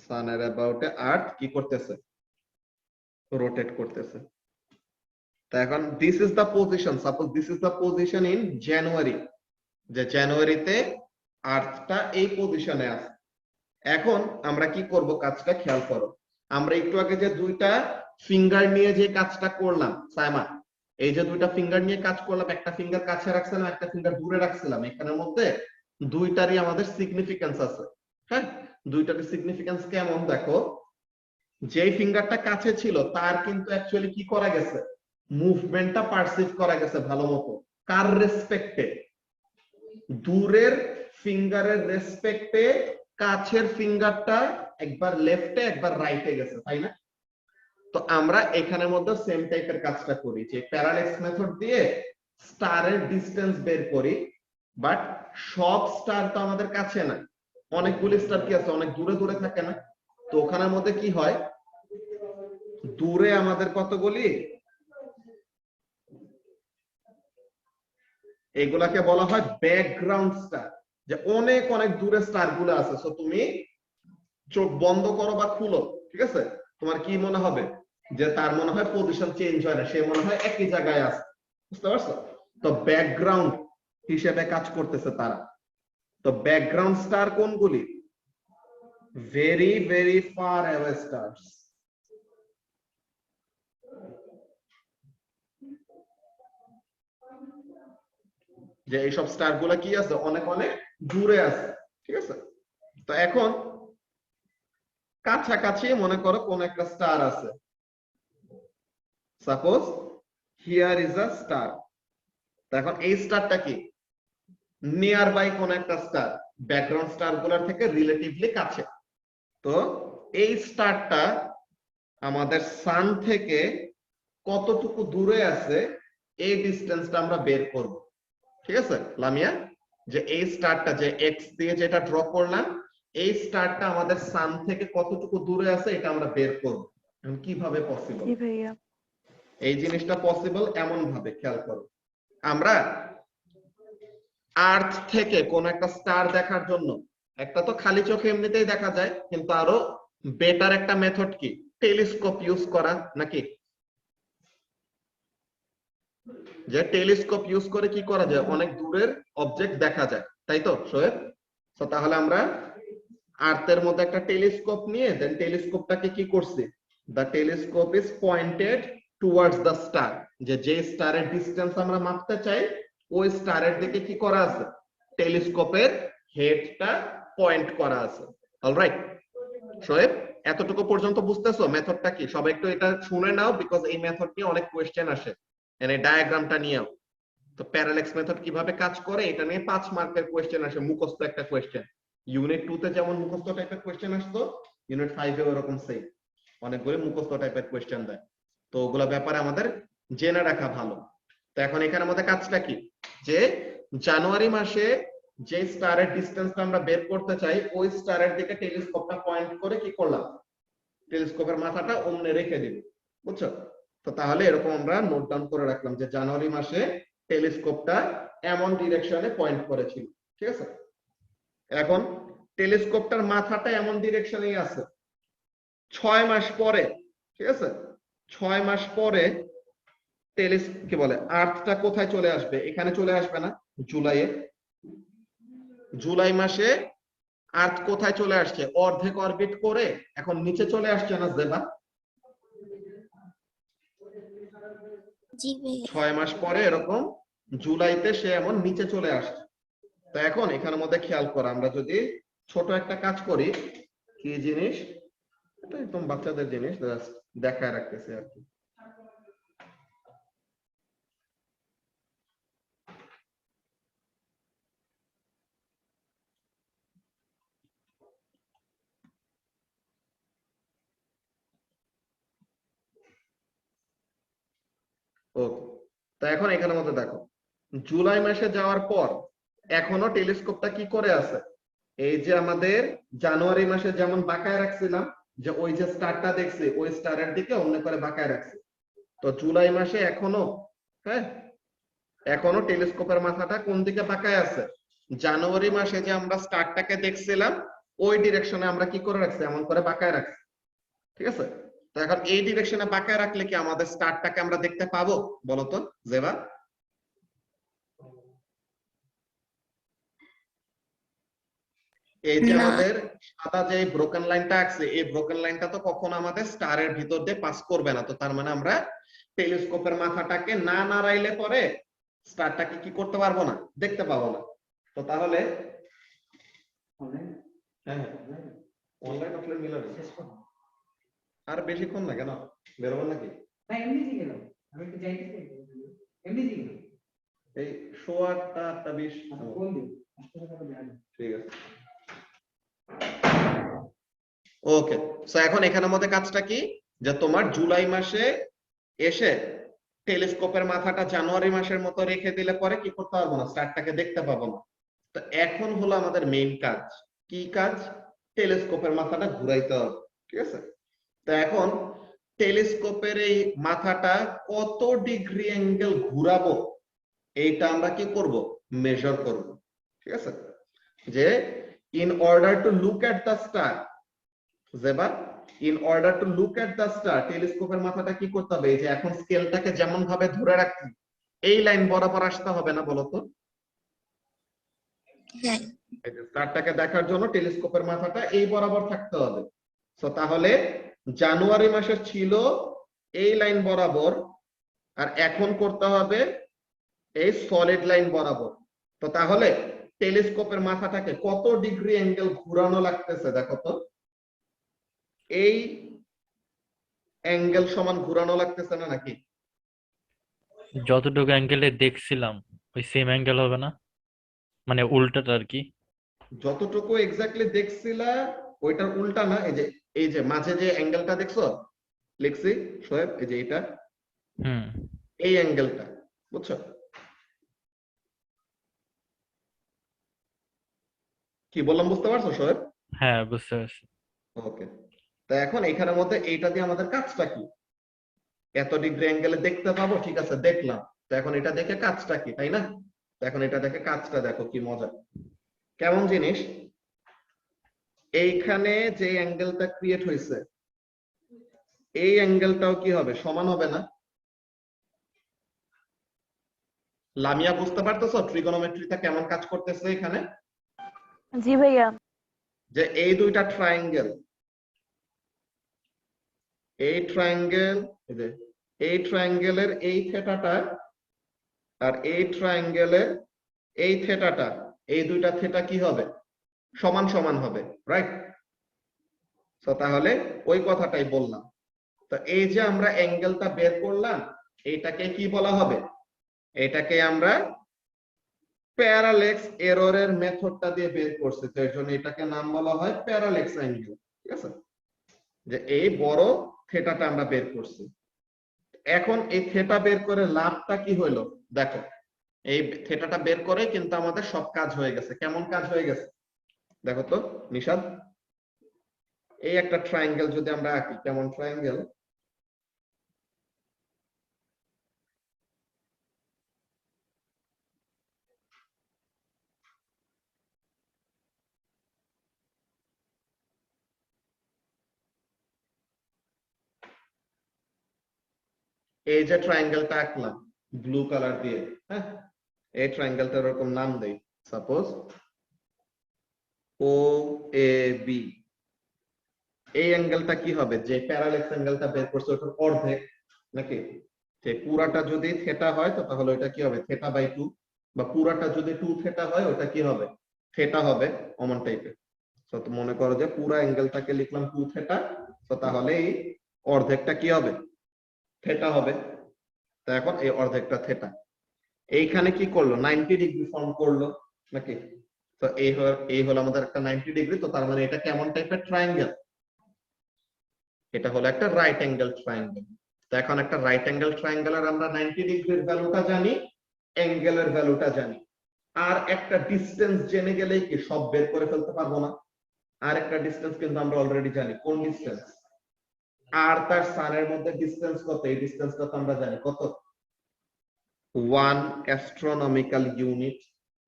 সানের অ্যাবাউটে আর্থ কি করতেছে, রোটেট করতেছে। তো এখন this is the position, suppose this is the position in January, যে জানুয়ারিতে আর্থটা এই পজিশনে আছে। এখন আমরা কি করব, কাজটা খেয়াল করো। আমরা একটু আগে যে দুইটা ফিঙ্গার নিয়ে যে কাজটা করলাম সাইমা, এই যে দুইটা ফিঙ্গার নিয়ে কাজ করলাম, একটা ফিঙ্গার কাছে রাখছিলাম, একটা ফিঙ্গার দূরে রাখছিলাম, এখানের মধ্যে দুইটারই আমাদের সিগনিফিকেন্স আছে। হ্যাঁ, দুইটারই সিগনিফিকেন্স কেমন দেখো, যেই ফিঙ্গারটা কাছে ছিল তার কিন্তু অ্যাকচুয়ালি কি করা গেছে, মুভমেন্টটা পারসিভ করা গেছে ভালো মতো। কার রেসপেক্টে? দূরের ফিঙ্গারের রেসপেক্টে কাছের ফিঙ্গারটা একবার লেফটে একবার রাইটে গেছে, তাই না? তো আমরা এখানের মধ্যে সেম টাইপের কাজটা করি, যে প্যারালেক্স মেথড দিয়ে স্টারের ডিসটেন্স বের করি, বাট সব স্টার তো আমাদের কাছে না, অনেকগুলি স্টার কি আছে অনেক দূরে দূরে থাকে না। তো ওখানের মধ্যে কি হয়, দূরে আমাদের কতগুলি, এগুলাকে বলা হয় ব্যাকগ্রাউন্ড স্টার, যে অনেক অনেক দূরে স্টার গুলো আছে। সো তুমি চোখ বন্ধ করো বা খুলো, ঠিক আছে, তোমার কি মনে হবে, যে তার মনে হয় পজিশন চেঞ্জ হয় না, সে মনে হয় একই জায়গায় আছে, বুঝতে পারছো? তো ব্যাকগ্রাউন্ড হিসেবে কাজ করতেছে তারা। তো ব্যাকগ্রাউন্ড স্টার কোনগুলি? Very very far away stars. যে এইসব স্টার গুলা কি আছে, অনেক অনেক দূরে আছে, ঠিক আছে। তো এখন কাছাকাছি মনে করো কোন একটা স্টার আছে, suppose here is a star. এখন এই স্টারটা কি, নিয়ার বাই কোন একটা স্টার, ব্যাকগ্রাউন্ড স্টার গুলার থেকে রিলেটিভলি কাছে। তো এই স্টারটা আমাদের সান থেকে কতটুকু দূরে আছে এই ডিসটেন্সটা আমরা বের করব, ঠিক আছে লামিয়া? যে এই স্টারটা যে এক্স দিয়ে যেটা ড্র করলাম, এই স্টারটা আমাদের সান থেকে কতটুকু দূরে আছে এটা আমরা বের করব। এখন কিভাবে পসিবল? জি ভাইয়া। এই জিনিসটা পসিবল এমন ভাবে, খেয়াল করো, আমরা আর্থ থেকে কোন একটা স্টার দেখার জন্য, একটা তো খালি চোখে এমনিতেই দেখা যায়, কিন্তু আরো বেটার একটা মেথড কি, টেলিস্কোপ ইউজ করা, নাকি? যে টেলিস্কোপ ইউজ করে কি করা যায়, অনেক দূরের অবজেক্ট দেখা যায়, তাই তো শোয়েব? তো তাহলে আমরা আর্থের মধ্যে একটা টেলিস্কোপ নিয়ে দেন টেলিস্কোপটাকে কি করছি, the telescope is pointed towards the star, যে যে স্টারের ডিসটেন্স আমরা মাপতে চাই ওই স্টারের দিকে কি করা আছে, টেলিস্কোপের হেডটা পয়েন্ট করা আছে। অলরাইট শোয়েব, এতটুকু পর্যন্ত বুঝতেছো মেথডটা কি? সবাই একটু এটা শুনে নাও, বিকজ এই মেথড নিয়ে অনেক কোয়েশ্চেন আসে, এই ডায়াগ্রামটা নিয়েও। তো প্যারালেক্স মেথড কিভাবে কাজ করে এটা নিয়ে 5 মার্কের কোয়েশ্চেন আসে, মুখস্থ একটা কোয়েশ্চেন। ইউনিট 2 তে যেমন মুখস্থ টাইপের কোয়েশ্চেন আসতো, ইউনিট 5 এ এরকম সেম অনেকগুলো মুখস্থ টাইপের কোয়েশ্চেন দেয়। তো ওগুলা ব্যাপারে আমাদের জেনে রাখা ভালো। তো এখন এখানে আমাদের কাজটা কি, যে জানুয়ারি মাসে যে স্টারের ডিসটেন্সটা আমরা বের করতে চাই ওই স্টারের দিকে টেলিস্কোপটা পয়েন্ট করে কি করলাম, টেলিস্কোপের মাথাটা অমনে রেখে দিই। বুঝছো? তো তাহলে এরকম আমরা নোট ডাউন করে রাখলাম যে জানুয়ারি মাসে টেলিস্কোপটা এমন ডিরেকশনে পয়েন্ট করেছিল, ঠিক আছে? এখন টেলিস্কোপটার মাথাটা এমন ডিরেকশনেই আছে। 6 মাস পরে, ঠিক আছে, 6 মাস পরে কি বলে আর্থটা কোথায় চলে আসবে? এখানে চলে আসবে না? জুলাইয়ে, জুলাই মাসে আর্থ কোথায় চলে আসছে? অর্ধেক অরবিট করে এখন নিচে চলে আসছে না জেবা? জি ভাইয়া। 6 মাস পরে এরকম জুলাইতে সে এমন নিচে চলে আসছে। তো এখন এখানের মধ্যে খেয়াল করা, আমরা যদি ছোট একটা কাজ করি, কি জিনিস, এটা একদম বাচ্চাদের জিনিস, দেখায় রাখতেছে আর কি। ওকে, তো এখন এখানের মধ্যে দেখো জুলাই মাসে যাওয়ার পর এখনো টেলিস্কোপটা কি করে আছে? এই যে আমাদের জানুয়ারি মাসে যেমন বাঁকায় রাখছিলাম, যে ওই যে স্টারটা দেখছি ওই স্টারের দিকে অন্য করে বাঁকায় রাখছি। তো জুলাই মাসে এখনো, হ্যাঁ, এখনো টেলিস্কোপের মাথাটা কোন দিকে বাঁকায় আছে? জানুয়ারি মাসে যে আমরা স্টারটাকে দেখছিলাম ওই ডিরেকশনে আমরা কি করে রাখছি? এমন করে বাঁকায় রাখছি, ঠিক আছে? তো এখন এই ডিরেকশনে বাঁকায় রাখলে কি আমাদের স্টারটাকে আমরা দেখতে পাবো বলতো জেবা? এই যে না। আমাদের সাদা যে ব্রোকেন লাইনটা আছে, এই ব্রোকেন লাইনটা তো কখনো আমাদের স্টারের ভিতর দিয়ে পাস করবে না। তো তার মানে আমরা টেলিস্কোপের মাথাটাকে না নাড়াইলে পরে স্টারটাকে কি করতে পারবো না? দেখতে পাবো না। তো তাহলে হ্যাঁ, অনলাইন অফলাইন মিলাবে আর বেশিক্ষণ না, কেন বেরোবেন নাকি? এই 8:20 ঠিক আছে। ওকে, সো এখন এখানের মধ্যে কাজটা কি, যে তোমার জুলাই মাসে এসে টেলিস্কোপের মাথাটা জানুয়ারি মাসের মতো রেখে দিলে পরে কি করতে পারবো না? স্টারটাকে দেখতে পাবো না। তো এখন হলো আমাদের মেইন কাজ, কি কাজ? টেলিস্কোপের মাথাটা ঘুরাইতে হবে, ঠিক আছে? তো এখন টেলিস্কোপের এই মাথাটা কত ডিগ্রি অ্যাঙ্গেল ঘুরাবো এইটা আমরা কি করব? মেজার করব, ঠিক আছে? যে in order to look at the star, Zeba, in order to look at the star টেলিস্কোপের মাথাটা কি করতে হবে? এই যে এখন স্কেলটাকে যেমন ভাবে ধরে রাখছি এই লাইন বরাবর আসতে হবে না বলতো? হ্যাঁ। এই যে স্টারটাকে দেখার জন্য টেলিস্কোপের মাথাটা এই বরাবর থাকতে হবে। সো তাহলে জানুয়ারি মাসে ছিল এই লাইন বরাবর, আর এখন করতে হবে এই সলিড লাইন বরাবর। তো তাহলে টেলিস্কোপের মাথাটাকে কত ডিগ্রি অ্যাঙ্গেল ঘোরানো লাগতেছে দেখো তো? এই অ্যাঙ্গেল সমান ঘোরানো লাগতেছে না নাকি? যতটুকু অ্যাঙ্গেলে দেখছিলাম ওই সেম অ্যাঙ্গেল হবে না, মানে উল্টাটা আর কি। যতটুকু এক্স্যাক্টলি দেখছিলা ওইটার উল্টা না। এই যে মাঝে যে অ্যাঙ্গেলটা দেখছো লিখছি শোয়েব, এই যে এটা, হুম। এই অ্যাঙ্গেলটা, বুঝছো কি বললাম? বুঝতে পারছো শোয়েব? হ্যাঁ, বুঝতে পারছি। ওকে, তো এখন এখানের মধ্যে এইটা দিয়ে আমাদের কাজটা কি? এত ডিগ্রি অ্যাঙ্গেলে দেখতে পাবো, ঠিক আছে, দেখলাম। তো এখন এটা দেখে কাজটা কি, তাই না? তো এখন এটা দেখে কাজটা দেখো কি মজা, কেমন জিনিস। এইখানে যে অ্যাঙ্গেলটা ক্রিয়েট হয়েছে এই অ্যাঙ্গেলটাও কি হবে? সমান হবে না? লামিয়া বুঝতে পারতেছো ট্রিগোনোমেট্রিটা কেমন কাজ করতেছে এখানে? জি ভাইয়া। যে এই দুইটা ট্রায়াঙ্গেল, এই ট্রায়াঙ্গেল, এই ট্রায়াঙ্গেলের এই থেটাটা আর এই ট্রায়াঙ্গেলের এই থেটাটা, এই দুইটা থেটা কি হবে? সমান সমান হবে, রাইট? তো তাহলে ওই কথাটাই বললাম। তো এই যে আমরা অ্যাঙ্গেলটা বের করলাম, এইটাকে কি বলা হবে? এটাকে আমরা প্যারালেক্স এররের মেথডটা দিয়ে বের করছি, তো এর জন্য এটাকে নাম বলা হয় প্যারালেক্স অ্যাঙ্গেল, ঠিক আছে? যে এই বড় থেটাটা আমরা বের করছি। এখন এই থেটা বের করে লাভটা কি হইলো দেখো, এই থেটাটা বের করে কিন্তু আমাদের সব কাজ হয়ে গেছে। কেমন কাজ হয়ে গেছে দেখো তো নিশাদ? এই একটা ট্রায়াঙ্গেল যদি আমরা আঁকি, কেমন ট্রায়াঙ্গেল? এই যে ট্রায়াঙ্গেলটা আঁকলাম ব্লু কালার দিয়ে, হ্যাঁ, এই ট্রায়াঙ্গেলটার এরকম নাম দেই, সাপোজ ও এ বি। এই অ্যাঙ্গেলটা কি হবে, যে প্যারালেক্স অ্যাঙ্গেলটা বের করছে ওটার অর্ধেক নাকি? যে পুরাটা যদি থেটা হয় তো তাহলে ওটা কি হবে, থেটা বাই 2, বা পুরাটা যদি 2 থেটা হয় ওটা কি হবে, থেটা হবে, অমন টাইপের। তো মনে করো যে পুরা অ্যাঙ্গেলটাকে লিখলাম 2 থেটা, তো তাহলে এই অর্ধেকটা কি হবে, থেটা হবে। তো এখন এই অর্ধেকটা থেটা এইখানে কি করলো, 90 ডিগ্রি ফর্ম করলো নাকি? তো এই হলো আমাদের একটা 90 ডিগ্রি। তো তার মানে এটা কেমন টাইপের ট্রায়াঙ্গেল, এটা হলো একটা রাইট অ্যাঙ্গেল ট্রায়াঙ্গেল। তো এখন একটা রাইট অ্যাঙ্গেল ট্রায়াঙ্গেলের আমরা 90 ডিগ্রির ভ্যালুটা জানি, অ্যাঙ্গেলের ভ্যালুটা জানি, আর একটা ডিসটেন্স জেনে গেলেই কি সব বের করে ফেলতে পারবো না? আর একটা ডিসটেন্স কিন্তু আমরা অলরেডি জানি, কোন ডিসটেন্স, আর তার সানের মধ্যে ডিসটেন্স কত, এই ডিসটেন্সটা তো আমরা জানি কত, 1 অ্যাস্ট্রোনমিক্যাল ইউনিট,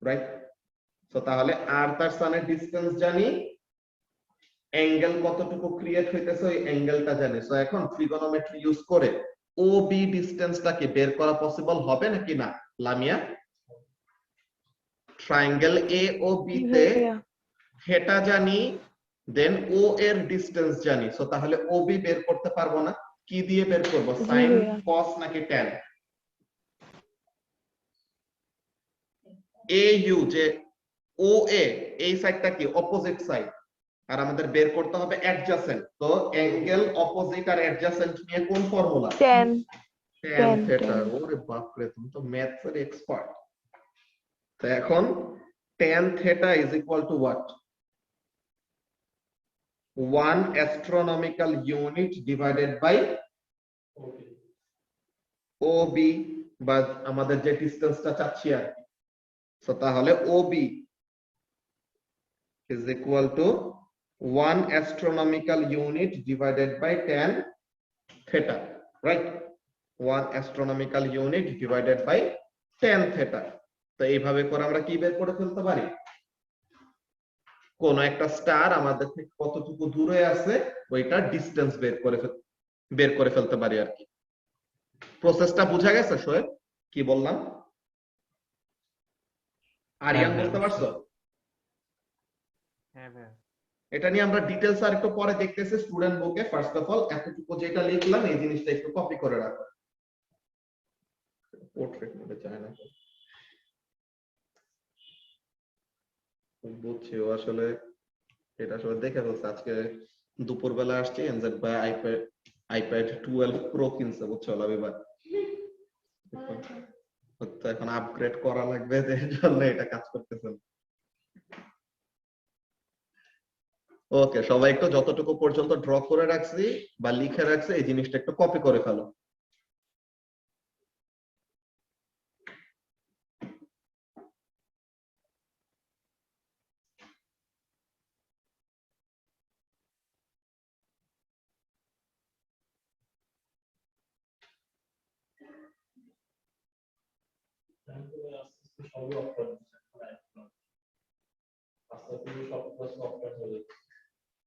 রাইট? তো তাহলে আর তার সানের ডিসটেন্স জানি, অ্যাঙ্গেল কতটুকু ক্রিয়েট হইতেছে ওই অ্যাঙ্গেলটা জানি। সো এখন ট্রিগোনোমেট্রি ইউজ করে ও বি ডিসটেন্সটাকে বের করা পসিবল হবে নাকি না Lamia? Triangle A O B তে ভাইয়া থেটা জানি, দেন ও এর ডিসটেন্স জানি। সো তাহলে ও বি বের করতে পারবো না, কি দিয়ে বের করব, জি সাইন, ভাইয়া কস নাকি ট্যান? এ ইউ যে ও এ এই সাইডটা কি অপোজিট সাইড, আর আমাদের বের করতে হবে অ্যাডজাসেন্ট। তো অ্যাঙ্গেল অপোজিট আর অ্যাডজাসেন্ট নিয়ে কোন formula, ten tan ten theta. Ten ওরে বাপ রে, তুমি তো ম্যাথস এর এক্সপার্ট। তো এখন tan theta is equal to what, 1 astronomical unit divided by O B, বা আমাদের যে ডিসটেন্সটা চাচ্ছি আর কি। সো তাহলে O B is equal to 1 astronomical unit divided by tan theta, right? 1 astronomical unit divided by tan theta. তো এইভাবে করে আমরা কি বের করে ফেলতে পারি, কোন একটা স্টার আমাদের থেকে কতটুকু দূরে আছে ওইটা ডিসটেন্স বের করে ফেলতে পারি আর কি। প্রসেসটা বোঝা গেছে শোয়েব, কি বললাম? আরিয়ান হ্যাঁ বুঝতে পারছো? হ্যাঁ ভাইয়া। এটা নিয়ে আমরা ডিটেইলস আর একটু পরে দেখতেছি স্টুডেন্ট বুকে। ফার্স্ট অফ অল এতটুকু যেটা লিখলাম এই জিনিসটা একটু কপি করে রাখো। পোর্ট্রেট মোডে যায় না, বুঝছি ও আসলে এটা আসলে দেখে ফেলছে। আজকে দুপুরবেলা আসছি এনজেড বাই আইপ্যাড 12 প্রো কিনছে, বুঝছো লাবিবা? তো এখন আপগ্রেড করা লাগবে, এর জন্য এটা কাজ করতেছে। ওকে, সবাই একটু যতটুকু পর্যন্ত ড্র করে রাখছি বা লিখে রাখছি এই জিনিসটা একটু কপি করে ফেলো।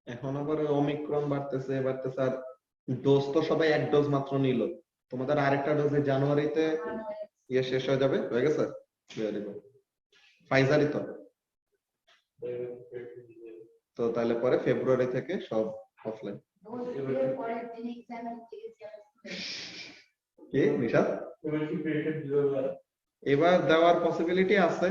এখন আবার ওমিক্রন বাড়তেছে বাড়তেছে, আর ডোজ তো সবাই এক ডোজ মাত্র নিল। তোমাদের আরেকটা ডোজ জানুয়ারিতে ইয়ে শেষ হয়ে যাবে, হয়ে গেছে? ফাইজারই তো। তো তাহলে পরে ফেব্রুয়ারি থেকে সব অফলাইন। কি নিশাদ, এবার দেওয়ার পসিবিলিটি আছে।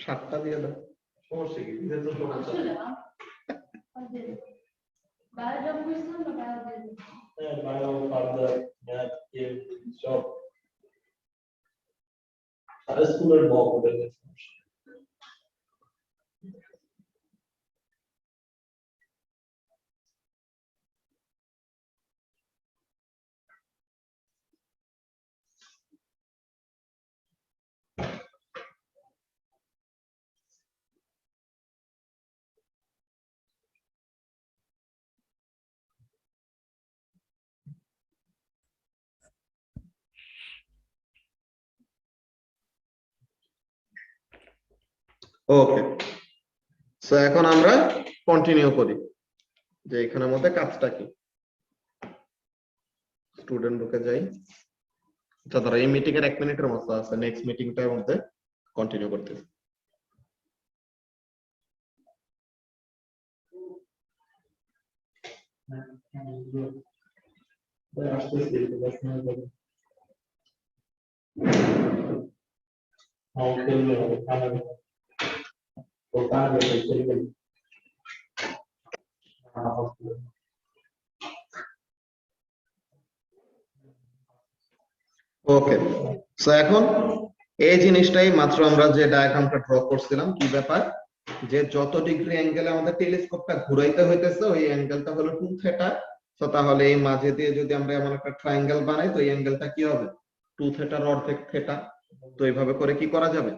সাতটা দিয়ে দাও। ওকে, সো এখন আমরা কন্টিনিউ করি যে এখানের মধ্যে কাজটা কি। স্টুডেন্ট বুকে যাই। আচ্ছা ধরো এই মিটিং এর 1 মিনিটের মতো আছে, নেক্সট মিটিংটার মধ্যে কন্টিনিউ করতেছি। ওকে, সো এখন এই জিনিসটাই মাত্র আমরা যে ডায়াগ্রামটা ড্র করছিলাম, কি ব্যাপার যে যত ডিগ্রি অ্যাঙ্গেলে আমাদের টেলিস্কোপটা ঘুরাইতে হইতেছে ওই অ্যাঙ্গেলটা হলো 2 থেটা। তো তাহলে এই মাঝে দিয়ে যদি আমরা এমন একটা ট্রায়াঙ্গেল বানাই তো এই অ্যাঙ্গেলটা কি হবে 2 থেটার অর্ধেক থেটা। তো এইভাবে করে কি করা যাবে,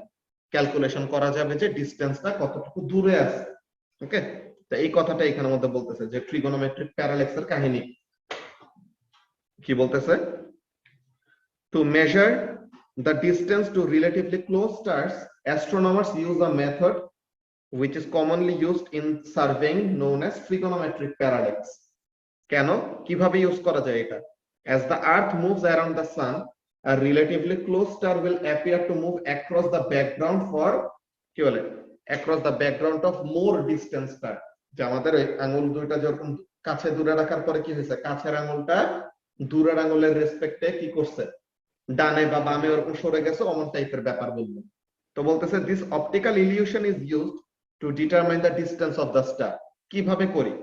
ক্যালকুলেশন করা যাবে যে ডিসটেন্সটা কতটুকু দূরে আছে। ওকে, তো এই কথাটা এখানের মধ্যে বলতেছে যে ট্রিগোনোমেট্রিক প্যারাল্যাক্সের কাহিনী কি বলতেছে। To measure the distance to relatively close stars, astronomers use a method which is commonly used in surveying known as trigonometric parallax. কেন, কিভাবে ইউজ করা যায় এটা? As the earth moves around the sun, a relatively close star will appear to move across the background for কি বলে across the background of more distant star. যে আমাদের এই আঙ্গুল দুইটা যখন কাছে দূরে রাখার পরে কি হয়েছে, কাছের আঙ্গুলটা দূরের আঙ্গুলের রেসপেক্টে কি করছে, ডানে বা বামে ওরকম সরে গেছে, অমন টাইপের ব্যাপার বলবো। তো বলতেছে this optical illusion is used to determine the distance of the star. কিভাবে করি,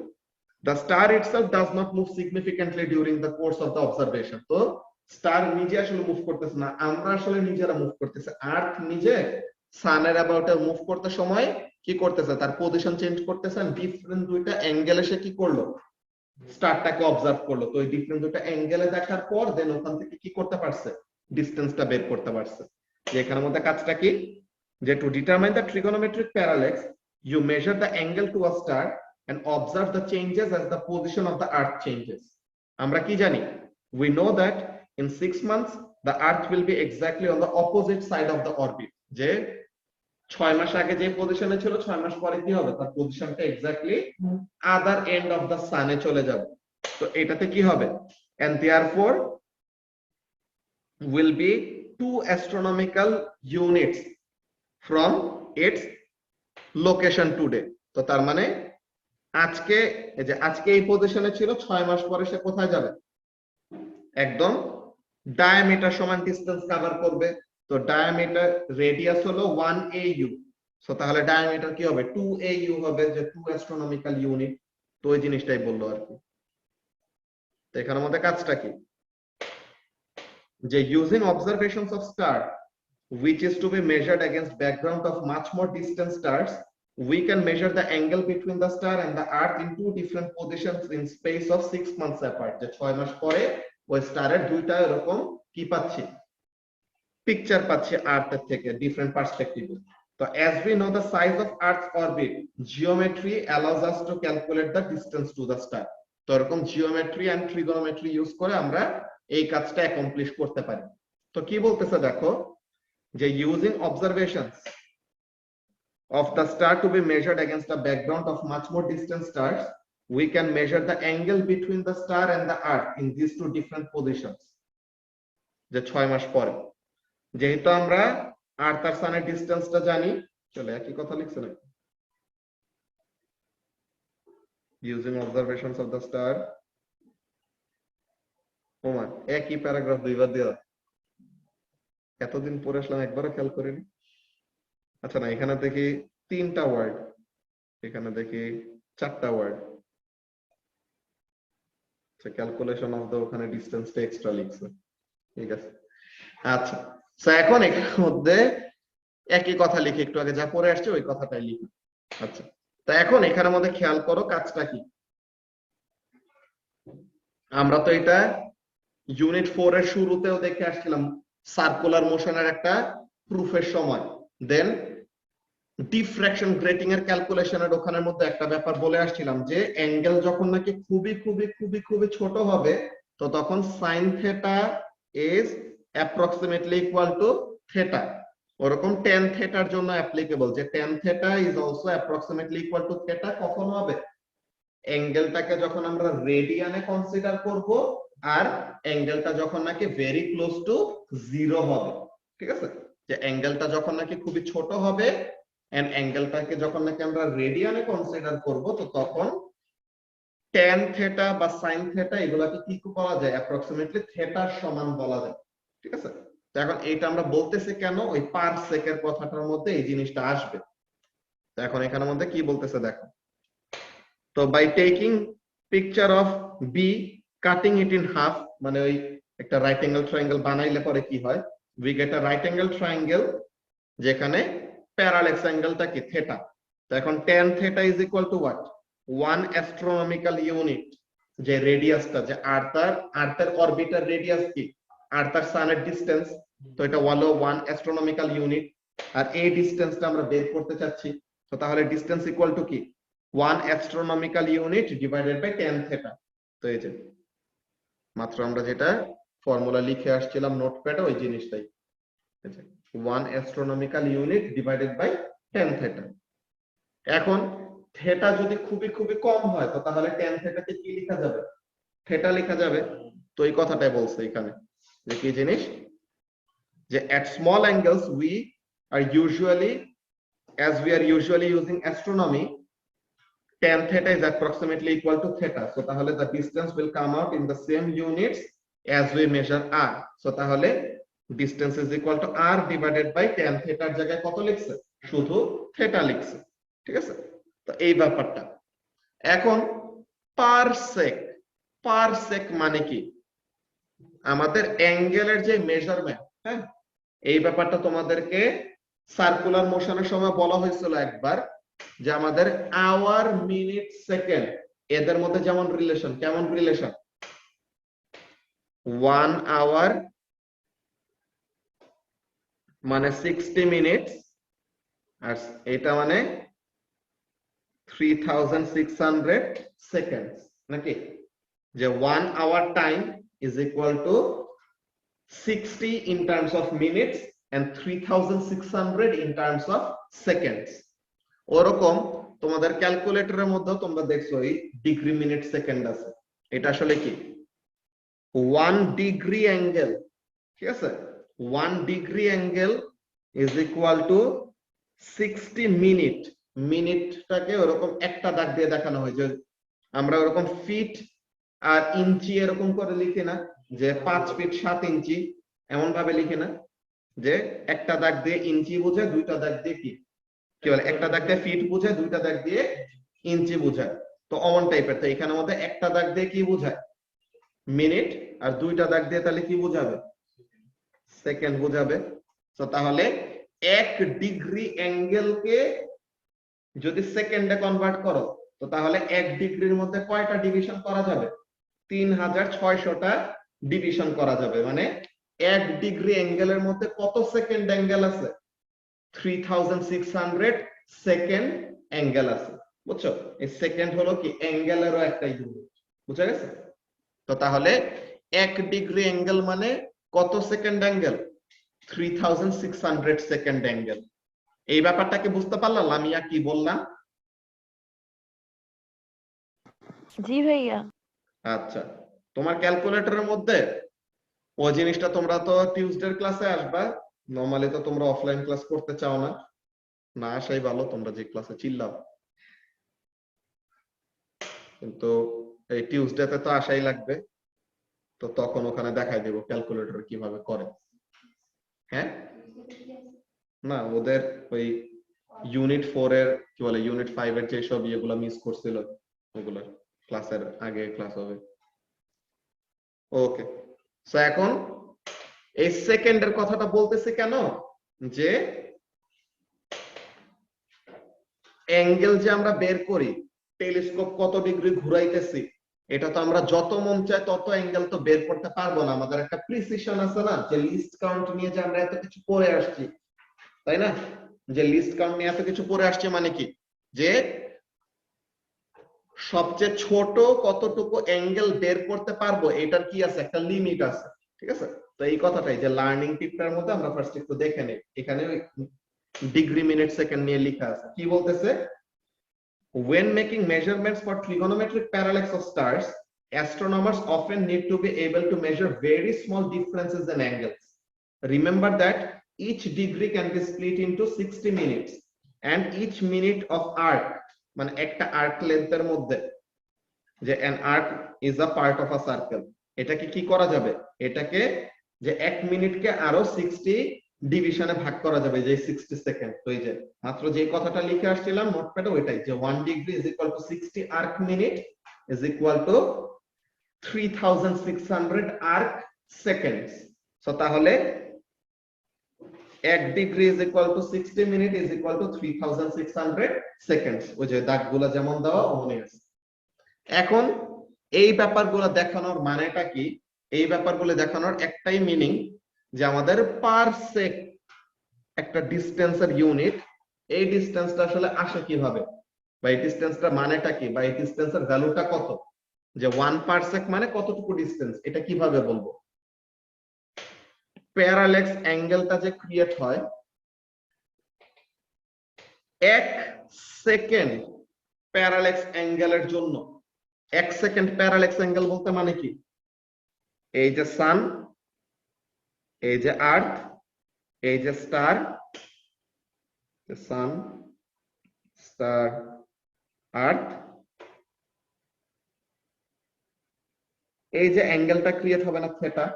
the star itself does not move significantly during the course of the observation. তো স্টার নিজে আসলে মুভ করতেছে না, আমরা আসলে নিজেরা মুভ করতেছে। আর্থ নিজে সানের অ্যাবাউটে মুভ করতে সময় কি করতেছে, তার পজিশন চেঞ্জ করতেছে, ডিফারেন্ট দুইটা অ্যাঙ্গেলে সে কি করলো, স্টারটাকে অবজার্ভ করলো। তো এই ডিফারেন্ট দুইটা অ্যাঙ্গেলে দেখার পর দেন ওখান থেকে কি করতে পারছে, ডিসটেন্সটা বের করতে পারছে। যে এখানের মধ্যে কাজটা কি, যে to determine the trigonometric parallax you measure the angle to a star and observe the changes as the position of the earth changes. আমরা কি জানি, we know that in 6 months the earth will be exactly on the opposite side of the orbit. যে 6 মাস আগে যে পজিশনে ছিল 6 মাস পরে কি হবে, তার পজিশনটা exactly other end of the সানে চলে যাবে। তো এটাতে কি হবে, and therefore will be 2 astronomical units from its location today. তো তার মানে আজকে এই যে আজকে এই পজিশনে ছিল, 6 মাস পরে সে কোথায় যাবে, একদম ডায়ামিটার সমান ডিসটেন্স কভার করবে। তো ডায়ামিটার রেডিয়াস হলো 1 AU, সো তাহলে ডায়ামিটার কি হবে 2 AU হবে, যে 2 astronomical unit। তো ওই জিনিসটাই বললো আর কি। তো এখানের মধ্যে কাজটা কি, যে using observations of star which is to be measured against background of much more distant stars, we can measure the angle between the star and the earth in 2 different positions in space of 6 months apart. যে 6 মাস পরে ওই স্টারের দুইটা এরকম কি পাচ্ছি, picture পাচ্ছি আর্থের থেকে ডিফারেন্ট পার্সপেক্টিভে। তো as we know the size of earth's orbit, geometry allows us to calculate the distance to the star. তো এরকম জিওমেট্রি এন্ড ট্রিগোনোমেট্রি ইউজ করে আমরা এই কাজটা অ্যাকমপ্লিশ করতে পারি। তো কি বলতেছে দেখো, যে using observations of the star to be measured against a background of much more distant stars, we can measure the angle between the star and the earth in these 2 different positions. যে 6 মাস পরে যেহেতু আমরা আর্থ আর সানের ডিসটেন্সটা জানি, চলে একই কথা লিখছে না, using observations of the star, ওমা একই প্যারাগ্রাফ দুইবার দেওয়া, এতদিন পড়ে আসলাম একবারও খেয়াল করিনি। আচ্ছা না, এখানে দেখি 3টা ওয়ার্ড, এখানে দেখি 4টা ওয়ার্ড, ক্যালকুলেশন অফ দ্য ওখানে ডিসটেন্সটা এক্সট্রা লিখছে, ঠিক আছে। আচ্ছা সো এখন এখানের মধ্যে একই কথা লিখি, একটু আগে যা পড়ে আসছে ওই কথাটাই লিখি। আচ্ছা তো এখন এখানের মধ্যে খেয়াল করো কাজটা কি, আমরা তো এটা ইউনিট 4 এর শুরুতেও দেখে আসছিলাম সার্কুলার মোশনের একটা প্রুফের সময়। দেন ডিফ্র্যাকশন গ্রেটিং এর ক্যালকুলেশনের ওখানের মধ্যে একটা ব্যাপার বলে আসছিলাম যে অ্যাঙ্গেল যখন নাকি খুবই খুবই খুবই খুবই ছোট হবে তো তখন sine theta is approximately equal to theta. ওরকম tan থেটার জন্য অ্যাপ্লিকেবল, যে tan theta is also approximately equal to theta কখন হবে, অ্যাঙ্গেলটাকে যখন আমরা রেডিয়ানে কনসিডার করব আর অ্যাঙ্গেলটা যখন নাকি ভেরি ক্লোজ টু 0 হবে। ঠিক আছে, যে অ্যাঙ্গেলটা যখন নাকি খুবই ছোট হবে এন্ড অ্যাঙ্গেলটাকে যখন নাকি আমরা রেডিয়ানে কনসিডার করব, তো তখন tan থেটা বা sin থেটা এগুলাকে কি বলা যায়, অ্যাপ্রক্সিমেটলি থেটার সমান বলা যায়। ঠিক আছে, তো এখন এইটা আমরা বলতেছি কেন, ওই পারসেকের কথাটার মধ্যে এই জিনিসটা আসবে। তো এখন এখানের মধ্যে কি বলতেছে দেখো, তো by taking picture of B cutting it in half, মানে ওই একটা রাইট অ্যাঙ্গেল ট্রায়াঙ্গেল বানাইলে পরে কি হয়, we get a right angle triangle যেখানে প্যারালেক্স অ্যাঙ্গেলটা কি থেটা। তো এখন tan theta is equal to what, 1 astronomical unit, যে রেডিয়াসটা, যে আর্থের অরবিটার রেডিয়াস কি, আর্থের সানের ডিসটেন্স, তো এটা হলো 1 অ্যাস্ট্রোনমিক্যাল ইউনিট। আর এই ডিসটেন্সটা আমরা বের করতে চাচ্ছি, তো তাহলে ডিসটেন্স ইকুয়াল টু কি, 1 astronomical unit divided by tan theta. তো এই যে মাত্র আমরা যেটা ফর্মুলা লিখে আসছিলাম নোটপ্যাডে ওই জিনিসটাই, 1 astronomical unit divided by tan theta. এখন থেটা যদি খুবই খুবই কম হয়, তো তাহলে tan থেটাকে কি লেখা যাবে, থেটা লেখা যাবে। তো এই কথাটাই বলছে এখানে, যে কি জিনিস, যে at small angles we are usually, as we are usually using astronomy, tan theta is approximately equal to theta. So তাহলে the distance will come out in the same units as we measure r. So তাহলে distance is equal to r divided by tan theta এর জায়গায় কত লিখছে, শুধু theta লিখছে। ঠিক আছে, তো এই ব্যাপারটা। এখন পারসেক মানে কি, আমাদের অ্যাঙ্গেলের যে মেজারমেন্ট, হ্যাঁ, এই ব্যাপারটা তোমাদেরকে সার্কুলার মোশনের সময় বলা হয়েছিল একবার, যে আমাদের আওয়ার মিনিট সেকেন্ড এদের মধ্যে যেমন রিলেশন, কেমন রিলেশন, 1 আওয়ার মানে 60 মিনিটস, আর এটা মানে 3600 সেকেন্ডস, নাকি, যে 1 hour time is equal to 60 in terms of minutes and 3600 in terms of seconds. ওরকম তোমাদের ক্যালকুলেটরের মধ্যে তোমরা দেখছো এই ডিগ্রি মিনিট সেকেন্ড আছে, এটা আসলে কি 1 ডিগ্রি অ্যাঙ্গেল। ঠিক আছে, 1 degree angle is equal to 60 minute. মিনিটটাকে ওরকম একটা দাগ দিয়ে দেখানো হয়, যে আমরা ওরকম ফিট আর ইঞ্চি এরকম করে লিখি না, যে 5 ফিট 7 ইঞ্চি এমন ভাবে লিখে না, যে একটা দাগ দিয়ে ইঞ্চি বোঝায়, দুইটা দাগ দিয়ে কি বলে, একটা দাগ দিয়ে ফিট বোঝায়, দুইটা দাগ দিয়ে ইঞ্চি বোঝায়। তো অমন টাইপের, তো এখানের মধ্যে একটা দাগ দিয়ে কি বোঝায়, মিনিট, আর দুইটা দাগ দিয়ে তাহলে কি বোঝাবে, সেকেন্ড বোঝাবে। তো তাহলে 1 ডিগ্রি অ্যাঙ্গেলকে যদি সেকেন্ডে কনভার্ট করো, তো তাহলে 1 ডিগ্রির মধ্যে কয়টা ডিভিশন করা যাবে, 3600টা ডিভিশন করা যাবে। মানে 1 ডিগ্রি অ্যাঙ্গেলের মধ্যে কত সেকেন্ড অ্যাঙ্গেল আছে, 3600 সেকেন্ড অ্যাঙ্গেল আছে। বুঝছো, এই সেকেন্ড হলো কি অ্যাঙ্গেলেরও একটা ইউনিট, বুঝা গেছে। তো তাহলে 1 ডিগ্রি অ্যাঙ্গেল মানে কত সেকেন্ড অ্যাঙ্গেল, 3600 সেকেন্ড অ্যাঙ্গেল। এই ব্যাপারটাকে বুঝতে পারলাম লামিয়া কি বললাম? জি ভাইয়া। আচ্ছা, তোমার ক্যালকুলেটরের মধ্যে ওই জিনিসটা, তোমরা তো টিউসডে ক্লাসে আসবা, নরমালি তো তোমরা অফলাইন ক্লাস করতে চাও না, না আসাই ভালো, তোমরা যে ক্লাসে চিল্লাও, কিন্তু এই টিউসডেতে তো আসাই লাগবে। তো তখন ওখানে দেখাই দেব ক্যালকুলেটর কিভাবে করে। হ্যাঁ, না ওদের ওই ইউনিট 4 এর কি বলে, ইউনিট 5 এর যে সব ইয়েগুলো মিস করছিল, ওগুলো ক্লাসের আগে ক্লাস হবে। ওকে, সো এখন এই সেকেন্ডের কথাটা বলতেছি কেন, যে অ্যাঙ্গেল যে আমরা বের করি, টেলিস্কোপ কত ডিগ্রি ঘুরাইতেছি, এটা তো আমরা যত মন চায় তত অ্যাঙ্গেল তো বের করতে পারবো না। আমাদের একটা প্রিসিশন আছে না, যে লিস্ট কাউন্ট নিয়ে যে আমরা এত কিছু পড়ে আসছি, তাই না, যে লিস্ট কাউন্ট নিয়ে এত কিছু পড়ে আসছে, মানে কি, যে সবচেয়ে ছোট কতটুকু অ্যাঙ্গেল বের করতে পারবো, এটার কি আছে, একটা লিমিট আছে। ঠিক আছে? তো এই কথাটাই যে লার্নিং টিপটার মধ্যে আমরা ফার্স্ট একটু দেখে নেই। এখানে ডিগ্রি মিনিট সেকেন্ড নিয়ে লেখা আছে। কি বলতেছে? When making measurements for trigonometric parallax of stars, astronomers often need to be able to measure very small differences in angles. Remember that each degree can be split into 60 minutes and each minute of arc মানে একটা arc length এর মধ্যে যে an arc is a part of a circle, এটাকে কি করা যাবে? এটাকে যে 1 মিনিটকে আরো 60 ডিভিশনে ভাগ করা যাবে, যে 60 সেকেন্ড। তো এই যে মাত্র যে কথাটা লিখে আসছিলাম নোটপ্যাডে ওইটাই, যে 1 degree is equal to 60 arc minute is equal to 3600 arc seconds. So তাহলে 1 degree is equal to 60 minute is equal to 3600 seconds. ওই যে দাগগুলো যেমন দেওয়া ওমনি আছে। এখন এই ব্যাপারগুলো দেখানোর মানেটা কি? এই ব্যাপারগুলো দেখানোর একটাই মিনিং, যে আমাদের পার সেক একটা ডিসটেন্সের ইউনিট, এই ডিসটেন্সটা আসলে আসে কিভাবে, বা এই ডিসটেন্সটা মানেটা কি, বা এই ডিসটেন্সের ভ্যালুটা কত, যে 1 পারসেক মানে কতটুকু ডিসটেন্স, এটা কিভাবে বলবো? প্যারাল্যাক্স অ্যাঙ্গেলটা যে ক্রিয়েট হয় 1 সেকেন্ড প্যারাল্যাক্স অ্যাঙ্গেলের জন্য, 1 সেকেন্ড প্যারাল্যাক্স অ্যাঙ্গেল বলতে মানে কি? এই যে সান, এই যে আর্থ, এই যে স্টার, সান, স্টার, আর্থ, এই যে অ্যাঙ্গেলটা ক্রিয়েট হবে না থেটা,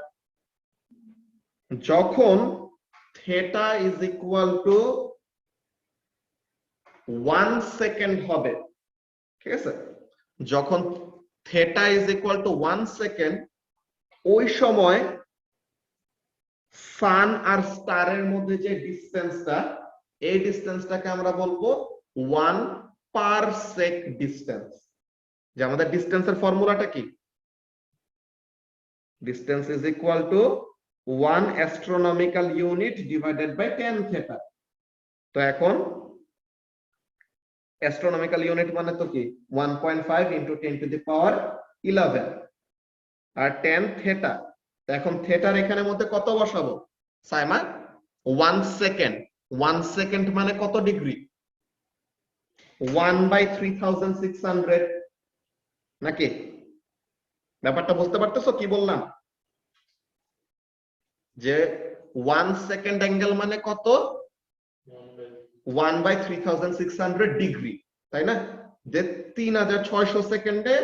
যখন theta is equal to 1 second হবে, ঠিক আছে? যখন theta is equal to 1 second, ওই সময় সান আর স্টারের মধ্যে যে ডিসটেন্সটা, এই ডিসটেন্সটাকে আমরা বলবো 1 পারসেক ডিসটেন্স। যে আমাদের ডিসটেন্সের ফর্মুলাটা কি? Distance is equal to 1 astronomical unit divided by tan theta. তো এখন অ্যাস্ট্রোনমিক্যাল ইউনিট মানে তো কি 1.5 ইনটু 10 টু দি পাওয়ার 11 আর tan থিটা। তো এখন থিটার এখানে মধ্যে কত বসাবো সাইমা? 1 সেকেন্ড। 1 সেকেন্ড মানে কত ডিগ্রি? 1/3600 নাকি? ব্যাপারটা বুঝতে পারতেছো কি বললাম? যে 1 সেকেন্ড অ্যাঙ্গেল মানে কত? 1/3600 ডিগ্রি, তাই না? যে 3600 সেকেন্ডে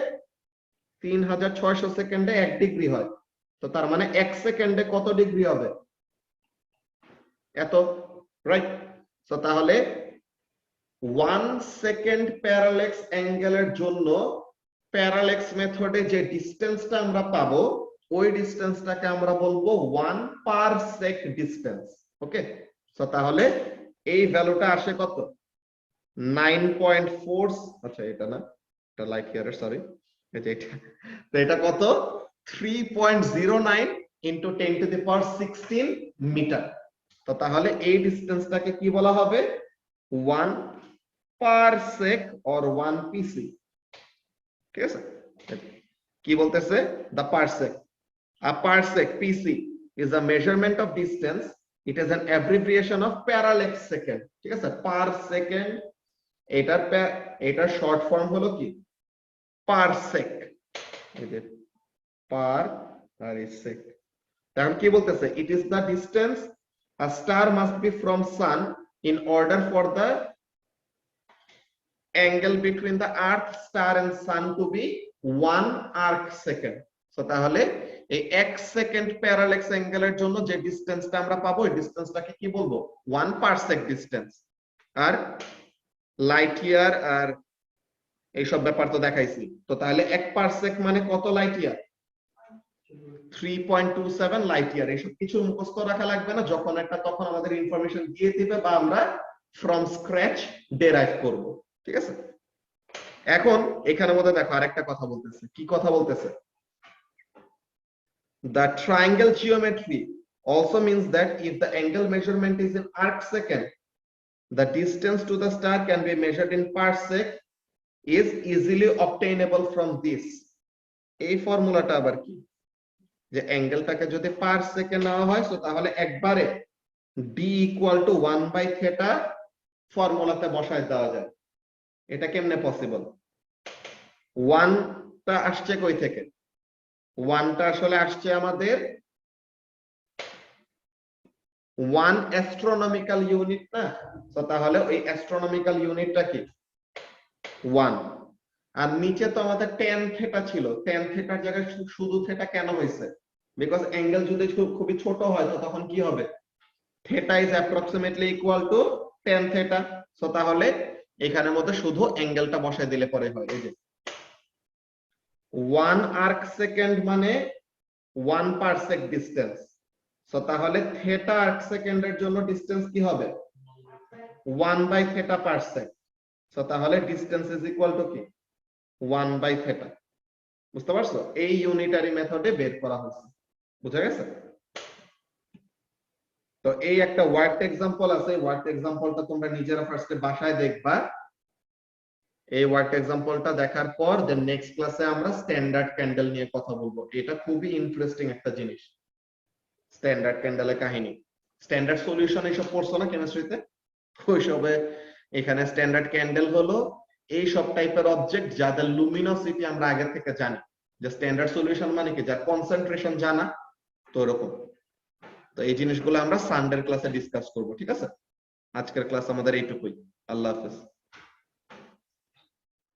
1 ডিগ্রি হয়। তো তার মানে 1 সেকেন্ডে কত ডিগ্রি হবে? এত, রাইট? তো তাহলে 1 সেকেন্ড প্যারাল্যাক্স অ্যাঙ্গেলের জন্য প্যারাল্যাক্স মেথডে যে ডিসটেন্সটা আমরা পাবো, ওই ডিসটেন্সটাকে আমরা বলবো 1 পারসেক ডিসটেন্স। ওকে, সো তাহলে এই ভ্যালুটা আসে কত? 9.4, আচ্ছা এটা না, এটা লাইট ইয়ারের, সরি, এটা। তো এটা কত? 3.09 into 10 to the power 16 metre. তো তাহলে এই ডিসটেন্সটাকে কি বলা হবে? 1 পারসেক অর 1 পিসি। ঠিক আছে? কি বলতেছে? the parsec. A parsec, PC, is a measurement of distance. It is an abbreviation of parallax second. ঠিক আছে? পার সেকেন্ড, এটার শর্ট ফর্ম হলো কি? পারসেক। এই যে পার আর সেক। তাহলে কি বলতেছে? It is the distance a star must be from sun in order for the angle between the earth, star and sun to be 1 arc second. So তাহলে এই 1 সেকেন্ড প্যারাল্যাক্স অ্যাঙ্গেলের জন্য যে ডিসটেন্সটা আমরা পাবো, এই ডিসটেন্সটাকে কি বলবো? 1 পারসেক ডিসটেন্স। আর লাইট ইয়ার আর এইসব ব্যাপার তো দেখাইছি। তো তাহলে 1 পারসেক মানে কত লাইট ইয়ার? 3.27 light year. এইসব কিছু মুখস্থ রাখা লাগবে না, যখন একটা তখন আমাদের ইনফরমেশন দিয়ে দিবে বা আমরা ফ্রম স্ক্র্যাচ ডেরাইভ করব। ঠিক আছে? এখন এখানে মধ্যে দেখো আরেকটা কথা বলতেছে। কি কথা বলতেছে? The triangle geometry also means that if the angle measurement is in arc second, the distance to the star can be measured in parsec is easily obtainable from this. এই ফর্মুলাটা আবার কি? যে অ্যাঙ্গেলটাকে যদি পার সেকেন্ড নেওয়া হয় so তাহলে একবারে d ইকুয়াল টু 1/θ ফর্মুলাতে বসায় দেওয়া যায়। এটা কেমনে পসিবল? 1টা আসছে কই থেকে? 1টা আসলে আসছে আমাদের 1 অ্যাস্ট্রোনমিক্যাল ইউনিট না, তো তাহলে ওই অ্যাস্ট্রোনমিক্যাল ইউনিটটা কি 1। আর নিচে তো আমাদের tan থিটা ছিল, tan থিটার জায়গায় শুধু থিটা কেন হয়েছে? বিকজ অ্যাঙ্গেল যদি খুবই ছোট হয় তো তখন কি হবে? Theta is approximately equal to tan theta. So তাহলে এখানের মধ্যে শুধু অ্যাঙ্গেলটা বসায় দিলে পরে হয়। এই যে 1 আর্ক সেকেন্ড মানে 1 পারসেক ডিসটেন্স। সো তাহলে থিটা আর্ক সেকেন্ডের জন্য ডিসটেন্স কি হবে? 1/θ পারসেক। সো তাহলে ডিসটেন্স ইজ ইকুয়াল টু কি 1/θ। বুঝতে পারছো? এই ইউনিটারি মেথডে বের করা হয়েছে। বুঝা গেছে? তো এই একটা ওয়ার্ড এক্সাম্পল আছে, ওয়ার্ড এক্সাম্পলটা তোমরা নিজেরা ফার্স্টে বাসায় দেখবা। এই ওয়ার্ড এক্সাম্পলটা দেখার পর দেন নেক্সট ক্লাসে আমরা স্ট্যান্ডার্ড ক্যান্ডেল নিয়ে কথা বলবো। এটা খুবই ইন্টারেস্টিং একটা জিনিস, স্ট্যান্ডার্ড ক্যান্ডেলের কাহিনী। স্ট্যান্ডার্ড সলিউশন এইসব পড়ছো না কেমিস্ট্রিতে? ওইসবে এখানে স্ট্যান্ডার্ড ক্যান্ডেল হলো এই সব টাইপের অবজেক্ট যাদের লুমিনোসিটি আমরা আগে থেকে জানি। যে স্ট্যান্ডার্ড সলিউশন মানে কি, যার কনসেন্ট্রেশন জানা, তো এরকম। তো এই জিনিসগুলো আমরা সানডের ক্লাসে ডিসকাস করব, ঠিক আছে? আজকের ক্লাস আমাদের এইটুকুই। আল্লাহ হাফেজ।